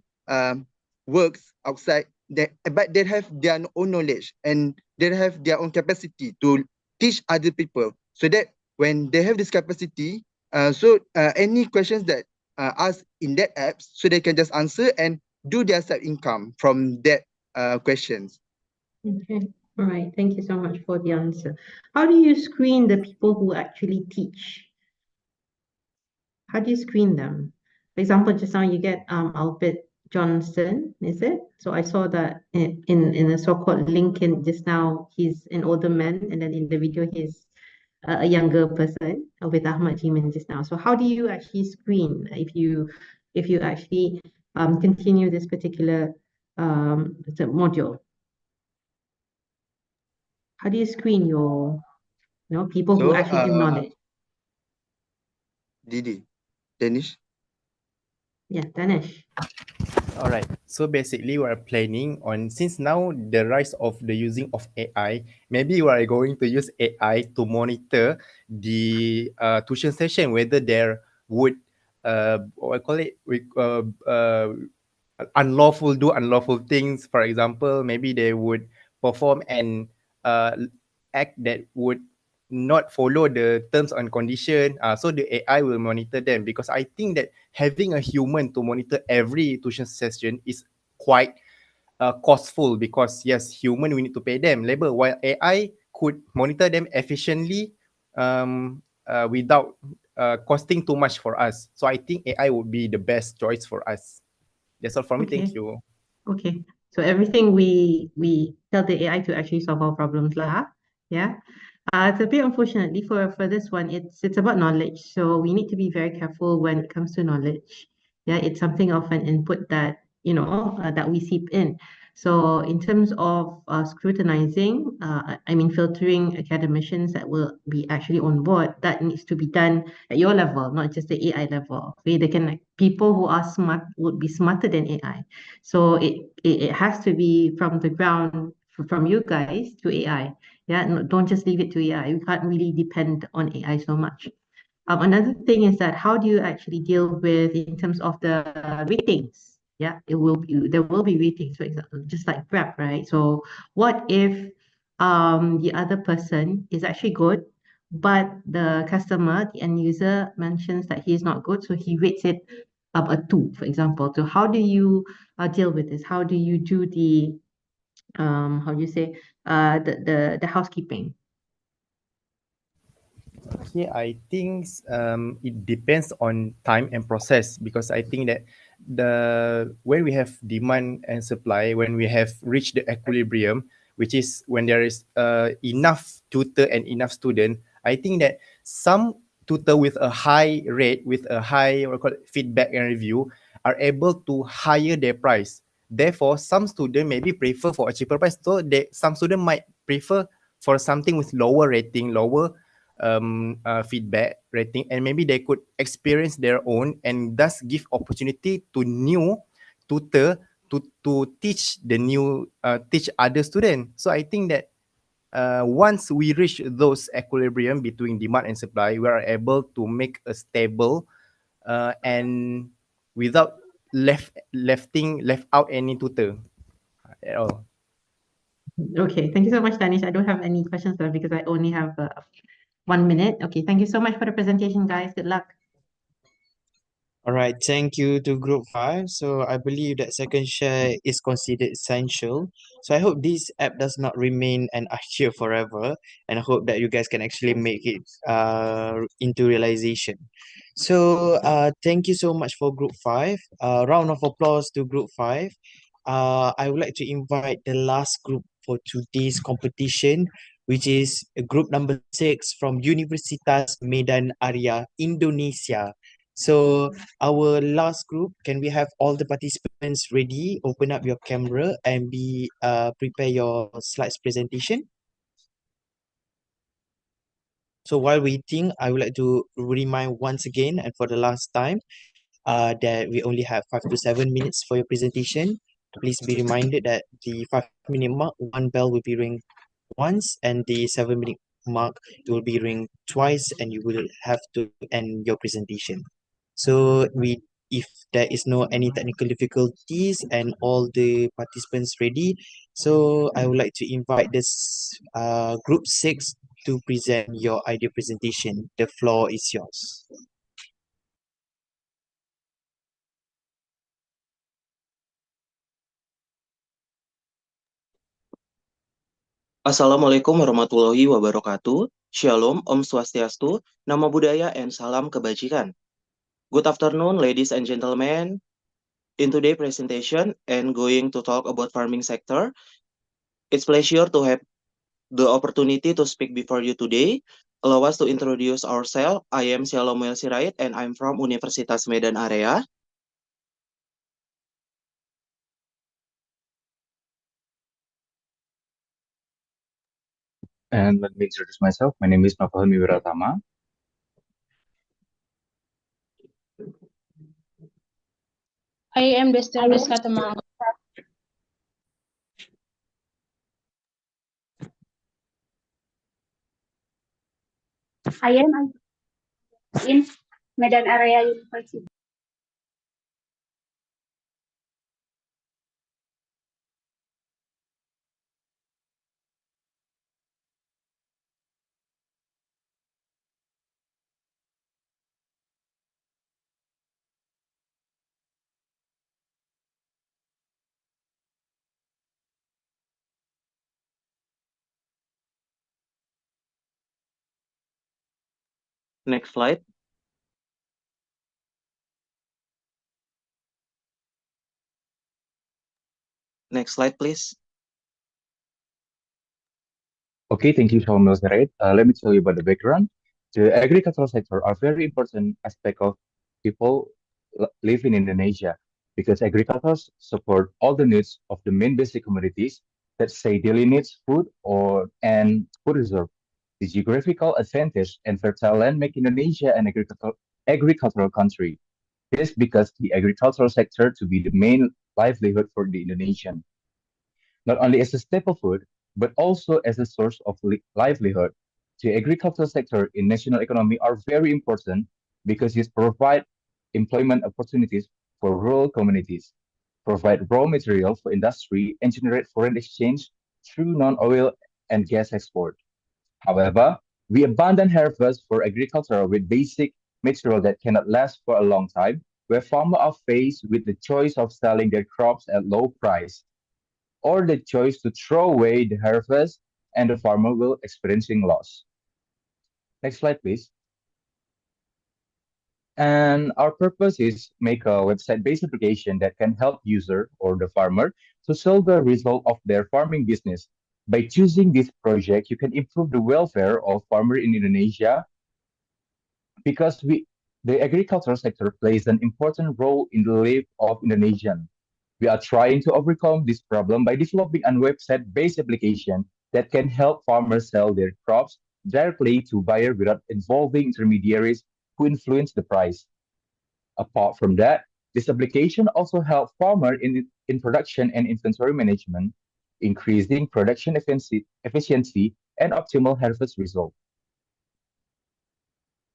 works outside, but they have their own knowledge and they have their own capacity to teach other people, so that when they have this capacity, any questions that asked in that app, so they can just answer and do their side income from that questions. Okay, all right. Thank you so much for the answer. How do you screen the people who actually teach? How do you screen them? For example, just now you get Albert Johnson, is it? So I saw that in a so-called link in just now, he's an older man, and then in the video he's a younger person with Ahmad Jimin just now. So how do you actually screen if you actually continue this particular module? How do you screen your people who actually give knowledge? Danish? Yeah, Danish. All right. So basically, we are planning on, since now the rise of the using of AI, maybe we are going to use AI to monitor the tuition session, whether there would what I call it, unlawful things. For example, maybe they would perform an act that would not follow the terms and condition. So the AI will monitor them, because I think that having a human to monitor every tuition session is quite costful, because yes, human, we need to pay them labor, while AI could monitor them efficiently without costing too much for us. So I think AI would be the best choice for us. That's all from me. Thank you. Okay. So everything we tell the AI to actually solve our problems lah. Yeah. It's a bit unfortunately for this one, it's about knowledge. So we need to be very careful when it comes to knowledge. Yeah, it's something of an input that, that we seep in. So in terms of scrutinizing, I mean filtering academicians that will be actually on board, that needs to be done at your level, not just the AI level. Okay, they can, like, people who are smart would be smarter than AI. So it has to be from the ground, from you guys to AI. Yeah, no, don't just leave it to AI. We can't really depend on AI so much. Another thing is that how do you actually deal with in terms of the ratings? Yeah, there will be ratings, for example, just like prep, right? So what if the other person is actually good, but the customer, the end user mentions that he is not good, so he rates it a 2, for example. So how do you deal with this? How do you do the how do you say the housekeeping? Okay, I think it depends on time and process, because I think that when we have demand and supply, when we have reached the equilibrium, which is when there is enough tutor and enough student, I think that some tutor with a high rate, with a high what we call it, feedback and review, are able to higher their price. Therefore, some student maybe prefer for a cheaper price. So some student might prefer for something with lower rating, lower feedback rating, and maybe they could experience their own and thus give opportunity to new tutor to teach the new teach other student. So I think that once we reach those equilibrium between demand and supply, we are able to make a stable and without left out any tutor at all. Okay, thank you so much, Danish. I don't have any questions there because I only have 1 minute. Okay, thank you so much for the presentation, guys. Good luck. All right, thank you to Group 5. So I believe that second share is considered essential. So I hope this app does not remain an idea forever, and I hope that you guys can actually make it into realization. So thank you so much for Group 5. Round of applause to Group 5. I would like to invite the last group for today's competition, which is group number 6 from Universitas Medan Area, Indonesia. So our last group, can we have all the participants ready? Open up your camera and prepare your slides presentation. So while waiting, I would like to remind once again and for the last time that we only have 5 to 7 minutes for your presentation. Please be reminded that the 5 minute mark, one bell will be ring once, and the 7 minute mark it will be ring twice, and you will have to end your presentation. So if there is no any technical difficulties and all the participants ready, so I would like to invite this group 6 to present your idea presentation. The floor is yours. Assalamualaikum warahmatullahi wabarakatuh. Shalom, Om Swastiastu, Namo Buddhaya, and Salam Kebajikan. Good afternoon, ladies and gentlemen. In today's presentation, and going to talk about farming sector, it's pleasure to have the opportunity to speak before you today. Allow us to introduce ourselves. I am Shalom Sirait, and I'm from Universitas Medan Area. And let me introduce myself. My name is Nopalmi Wiratama. I am Destiny Rizka Temang. I am in Medan Area University. Next slide. Next slide, please. Okay, thank you so much, Red. Let me tell you about the background. The agricultural sector are very important aspect of people live in Indonesia because agriculture support all the needs of the main basic commodities that say daily needs food or and food reserve. The geographical advantage and fertile land make Indonesia an agricultural country. This because the agricultural sector to be the main livelihood for the Indonesian not only as a staple food, but also as a source of livelihood. The agricultural sector in national economy are very important because it provide employment opportunities for rural communities, provide raw material for industry, and generate foreign exchange through non-oil and gas export. However, we abandon harvest for agriculture with basic material that cannot last for a long time, where farmers are faced with the choice of selling their crops at low price or the choice to throw away the harvest and the farmer will experiencing loss. Next slide, please. And our purpose is make a website-based application that can help user or the farmer to sell the result of their farming business. By choosing this project, you can improve the welfare of farmer in Indonesia because the agricultural sector plays an important role in the life of Indonesian. We are trying to overcome this problem by developing a website-based application that can help farmers sell their crops directly to buyers without involving intermediaries who influence the price. Apart from that, this application also helps farmers in production and inventory management, increasing production efficiency and optimal harvest result.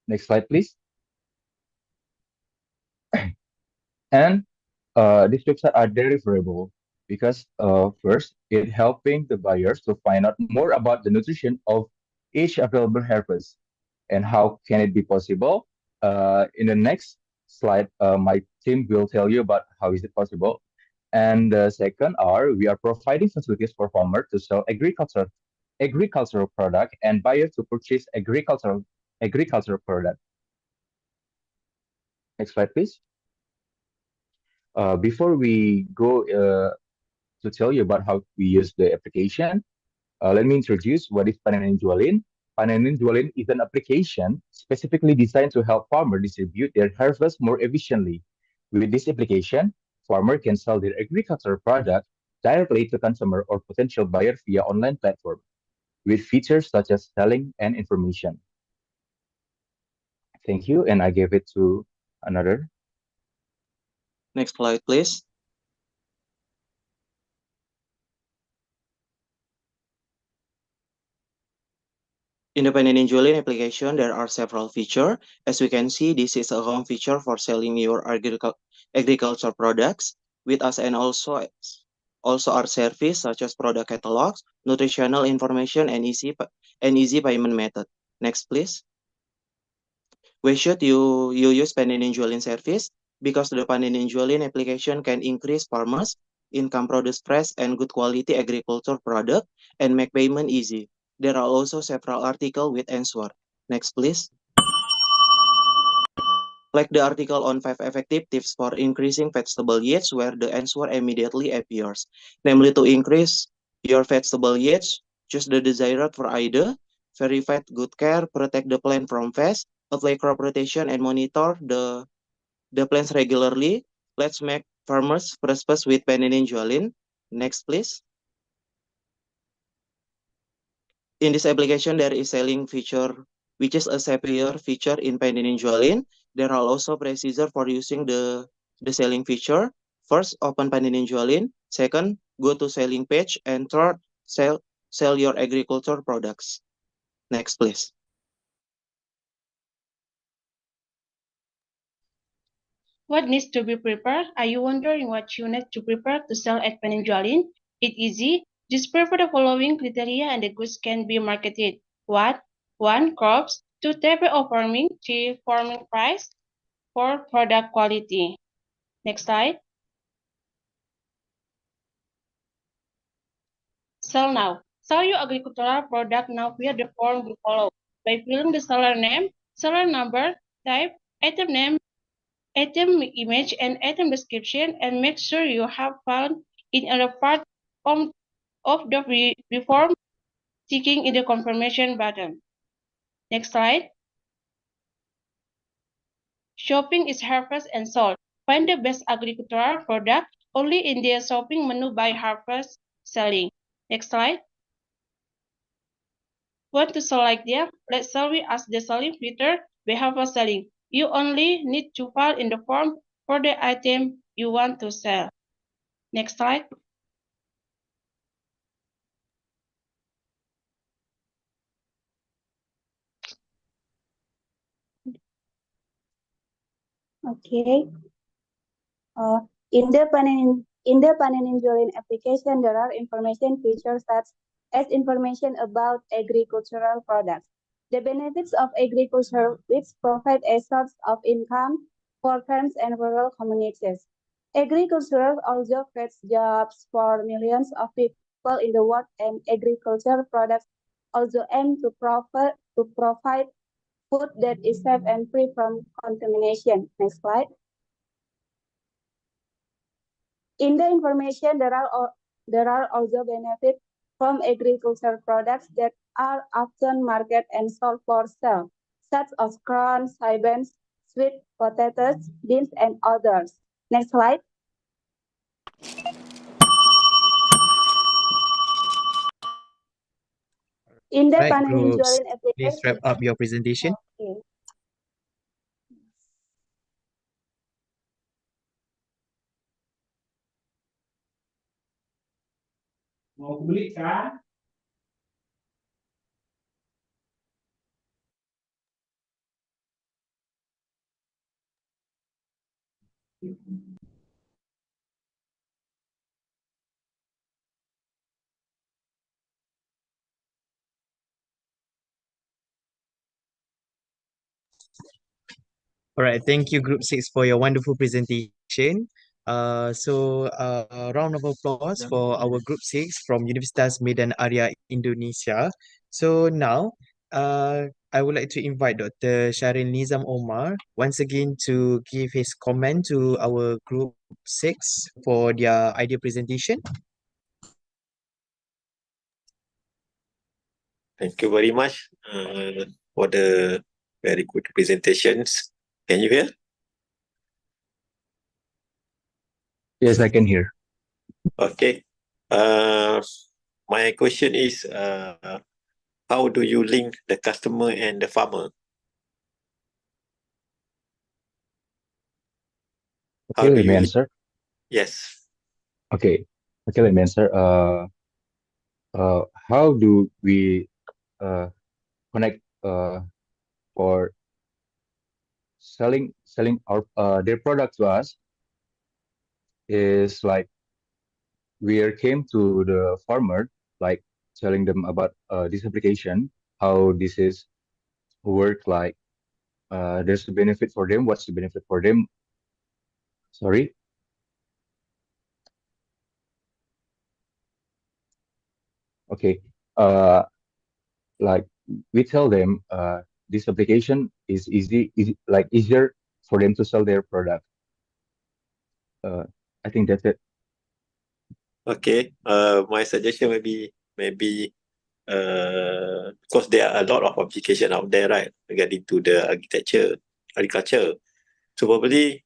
Next slide, please. And these websites are deliverable because first, it helping the buyers to find out more about the nutrition of each available harvest and how can it be possible. In the next slide, my team will tell you about how is it possible. And the second are we are providing facilities for farmers to sell agricultural product and buyers to purchase agricultural product. Next slide, please. Before we go to tell you about how we use the application, let me introduce what is Panen and Jualin. Panen and Jualin is an application specifically designed to help farmers distribute their harvest more efficiently. With this application, farmer can sell their agricultural product directly to consumer or potential buyer via online platform with features such as selling and information. Thank you, and I give it to another. Next slide, please. In the Panen and Jualin application, there are several features. As we can see, this is a home feature for selling your agricultural products with us and also our service such as product catalogs, nutritional information, and easy payment method. Next, please. Why should you use Panen and Jualin service? Because the Panen and Jualin application can increase farmers' income, produce fresh and good quality agriculture product, and make payment easy. There are also several articles with answer. Next, please. Like the article on 5 effective tips for increasing vegetable yields, where the answer immediately appears. Namely, to increase your vegetable yields, choose the desired for either verified good care, protect the plant from pests, apply crop rotation, and monitor the plants regularly. Let's make farmers prosperous with Panen and Jualin. Next, please. In this application, there is selling feature, which is a superior feature in Panen and Jualin. There are also procedures for using the selling feature. First, open Panen and Jualin. Second, go to selling page. And third, sell your agriculture products. Next, please. What needs to be prepared? Are you wondering what you need to prepare to sell at Panen and Jualin? It's easy. Just prepare the following criteria and the goods can be marketed. What? 1. Crops. 2. Type of farming. 3. Farming price. 4. Product quality. Next slide. Sell now. Sell your agricultural product now via the form we follow. By filling the seller name, seller number, type, item name, item image, and item description, and make sure you have found in other part of the form clicking in the confirmation button. Next slide. Shopping is harvest and sold. Find the best agricultural product only in their shopping menu by harvest selling. Next slide. Want to sell like them? Let's say we ask the selling filter we have a selling. You only need to fill in the form for the item you want to sell. Next slide. Okay. In the Paneninjualin application, there are information features such as information about agricultural products. The benefits of agriculture, which provide a source of income for farms and rural communities. Agriculture also creates jobs for millions of people in the world, and agricultural products also aim to provide food that is safe and free from contamination. Next slide. In the information, there are also benefits from agricultural products that are often marketed and sold for sale, such as corn, soybeans, sweet potatoes, beans, and others. Next slide. In the Right, Paneninjualin groups, please application, wrap up your presentation. okay. Mau beli kan? All right, thank you, Group 6, for your wonderful presentation. Round of applause for our Group 6 from Universitas Medan Area Indonesia. So now, I would like to invite Dr. Sharin Nizam Omar once again to give his comment to our Group 6 for their idea presentation. Thank you very much for the very good presentations. Can you hear? Yes, I can hear. Okay. My question is, how do you link the customer and the farmer? Okay, How do let me you? answer. Yes. Okay, let me answer. How do we connect for selling our their product to us? Is like we came to the farmer, like telling them about this application, how this is work, like there's the benefit for them, what's the benefit for them. Sorry. Okay. Like we tell them this application is easy, like easier for them to sell their product. I think that's it. Okay. My suggestion maybe because there are a lot of application out there, right, regarding to the agriculture. So probably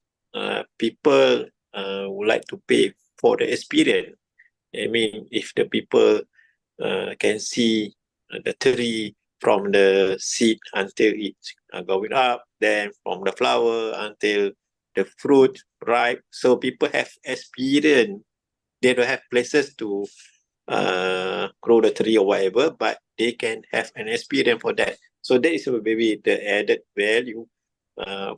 people would like to pay for the experience. I mean, if the people can see the tree from the seed until it's going up, then from the flower until the fruit ripe. So people have experience. They don't have places to grow the tree or whatever, but they can have an experience for that. So that is maybe the added value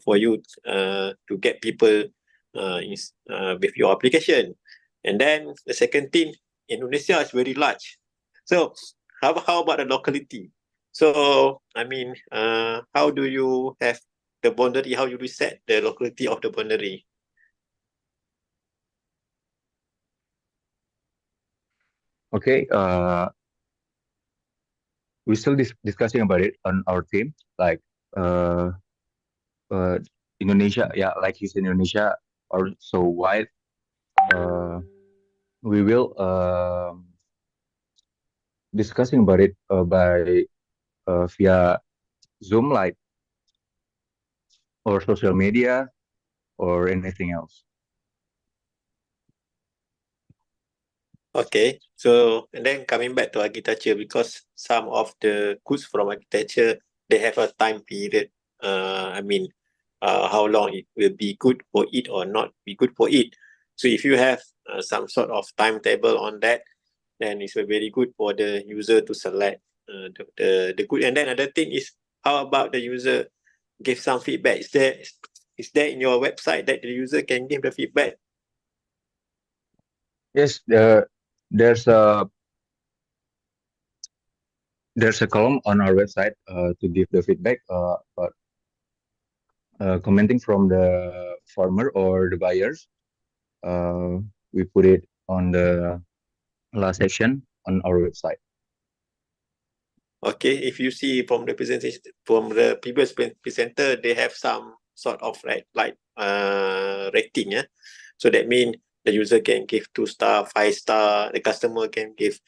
for you to get people with your application. And then the second thing, Indonesia is very large. So how about the locality? So I mean, how do you have the boundary? How do you set the locality of the boundary? Okay. We're still discussing about it on our team. Like Indonesia, yeah, like he's in Indonesia or so wide. We will discussing about it by via Zoom, like, or social media, or anything else. Okay, so and then coming back to architecture, because some of the goods from architecture, they have a time period. I mean, how long it will be good for it or not be good for it. So if you have some sort of timetable on that, then it's very good for the user to select the good. And then another thing is, how about the user give some feedback? Is there in your website that the user can give the feedback? Yes, there's a column on our website to give the feedback, but commenting from the farmer or the buyers. We put it on the last section on our website. Okay, if you see from the presentation from the previous presenter, they have some sort of rating, yeah. So that means the user can give 2 star, 5 star. The customer can give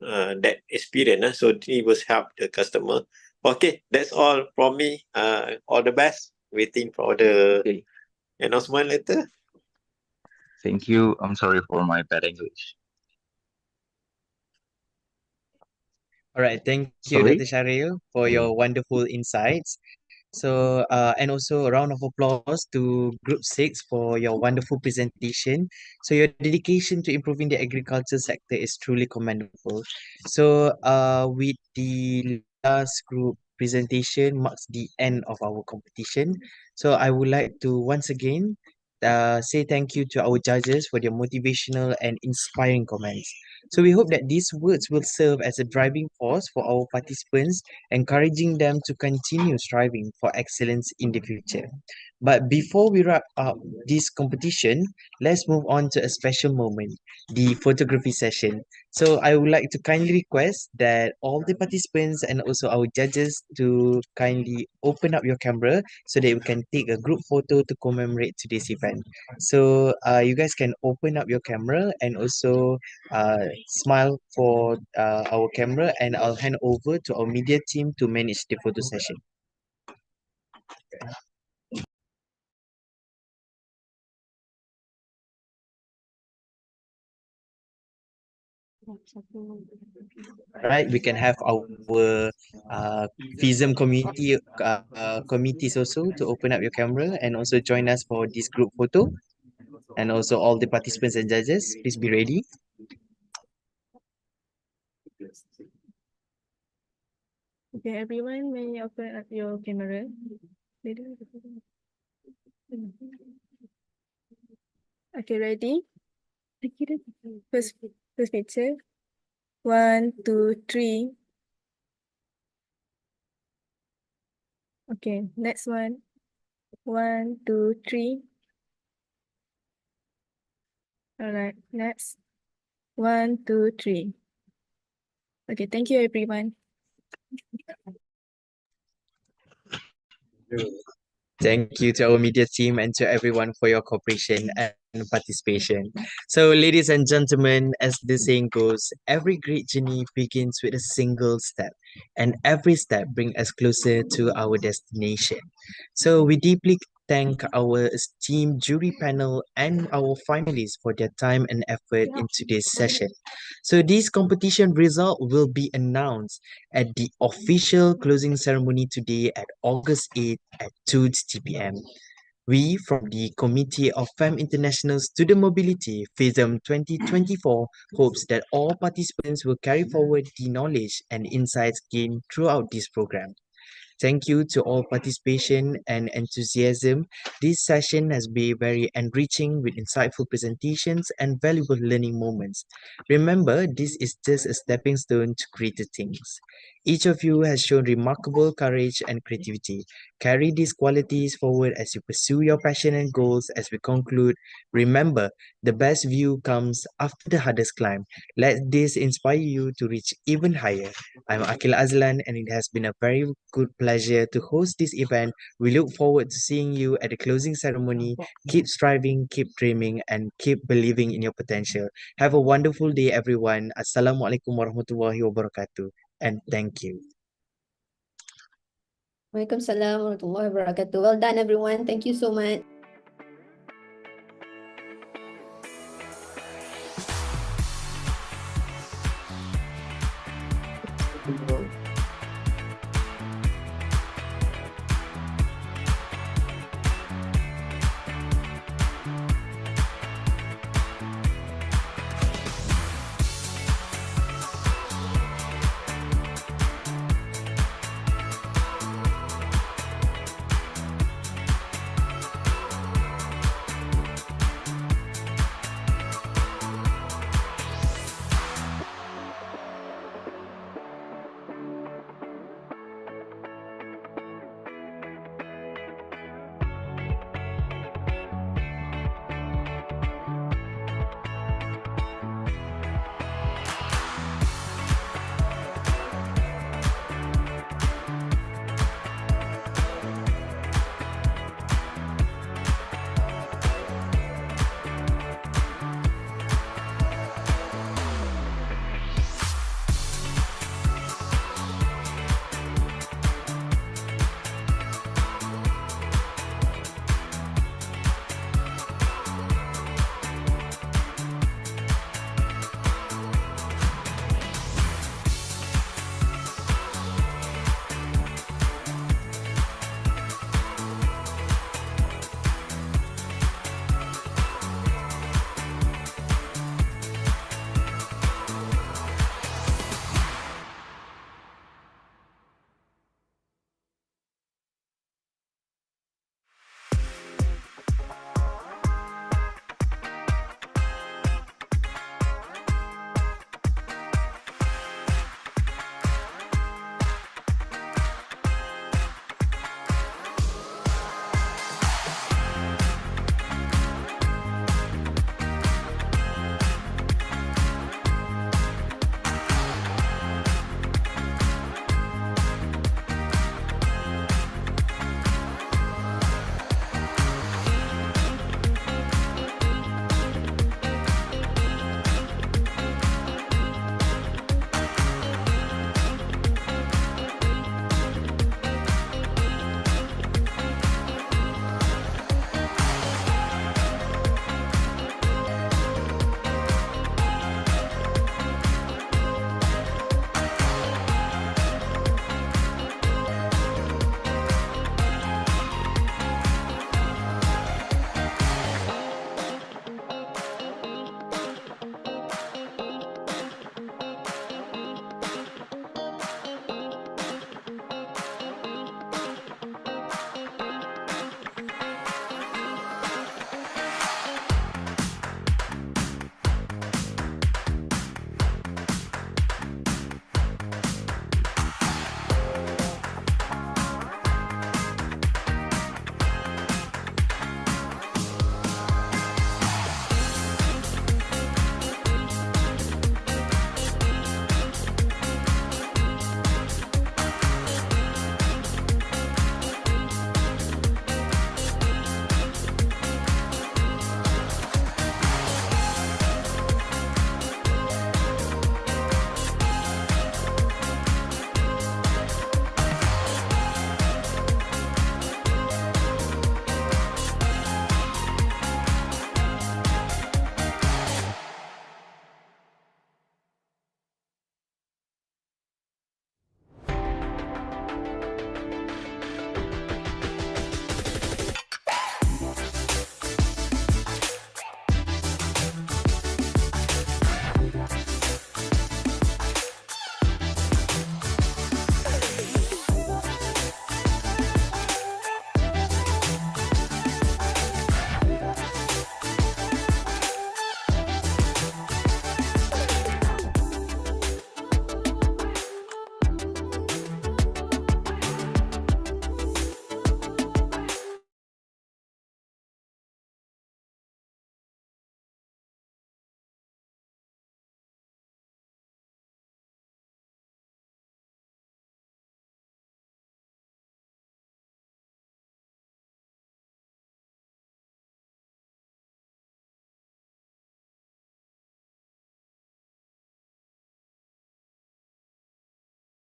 that experience. So it will help the customer. Okay, that's all from me. All the best. Waiting for the announcement later. Thank you. I'm sorry for my bad English. All right, thank you, Sorry? Dr. Sharil, for your wonderful insights. So, and also a round of applause to Group 6 for your wonderful presentation. So, your dedication to improving the agriculture sector is truly commendable. So, with the last group presentation marks the end of our competition. So, I would like to once again say thank you to our judges for their motivational and inspiring comments. So we hope that these words will serve as a driving force for our participants, encouraging them to continue striving for excellence in the future. But before we wrap up this competition, let's move on to a special moment, the photography session. So I would like to kindly request that all the participants and also our judges to kindly open up your camera so that we can take a group photo to commemorate today's event. So you guys can open up your camera and also smile for our camera, and I'll hand over to our media team to manage the photo session. Right, we can have our FISM committees also to open up your camera and also join us for this group photo. And also all the participants and judges, please be ready. Okay, everyone, may you open up your camera? Okay, ready? First picture. 1, 2, 3. Okay, next one. 1, 2, 3. All right, next. 1, 2, 3. Okay, thank you, everyone. Thank you to our media team and to everyone for your cooperation and participation. So, ladies and gentlemen, as the saying goes, every great journey begins with a single step, and every step brings us closer to our destination. So, we deeply thank our esteemed jury panel and our finalists for their time and effort in today's session. So, this competition result will be announced at the official closing ceremony today at August 8th at 2 p.m. We from the Committee of FEM International Student Mobility FISM 2024 hopes that all participants will carry forward the knowledge and insights gained throughout this program. Thank you to all participation and enthusiasm. This session has been very enriching with insightful presentations and valuable learning moments. Remember, this is just a stepping stone to greater things. Each of you has shown remarkable courage and creativity. Carry these qualities forward as you pursue your passion and goals. As we conclude, remember, the best view comes after the hardest climb. Let this inspire you to reach even higher. I'm Akil Azlan, and it has been a very good pleasure pleasure to host this event. We look forward to seeing you at the closing ceremony. Keep striving, keep dreaming, and keep believing in your potential. Have a wonderful day, everyone. Assalamualaikum warahmatullahi wabarakatuh. And thank you. Waalaikumsalam warahmatullahi wabarakatuh. Well done, everyone. Thank you so much.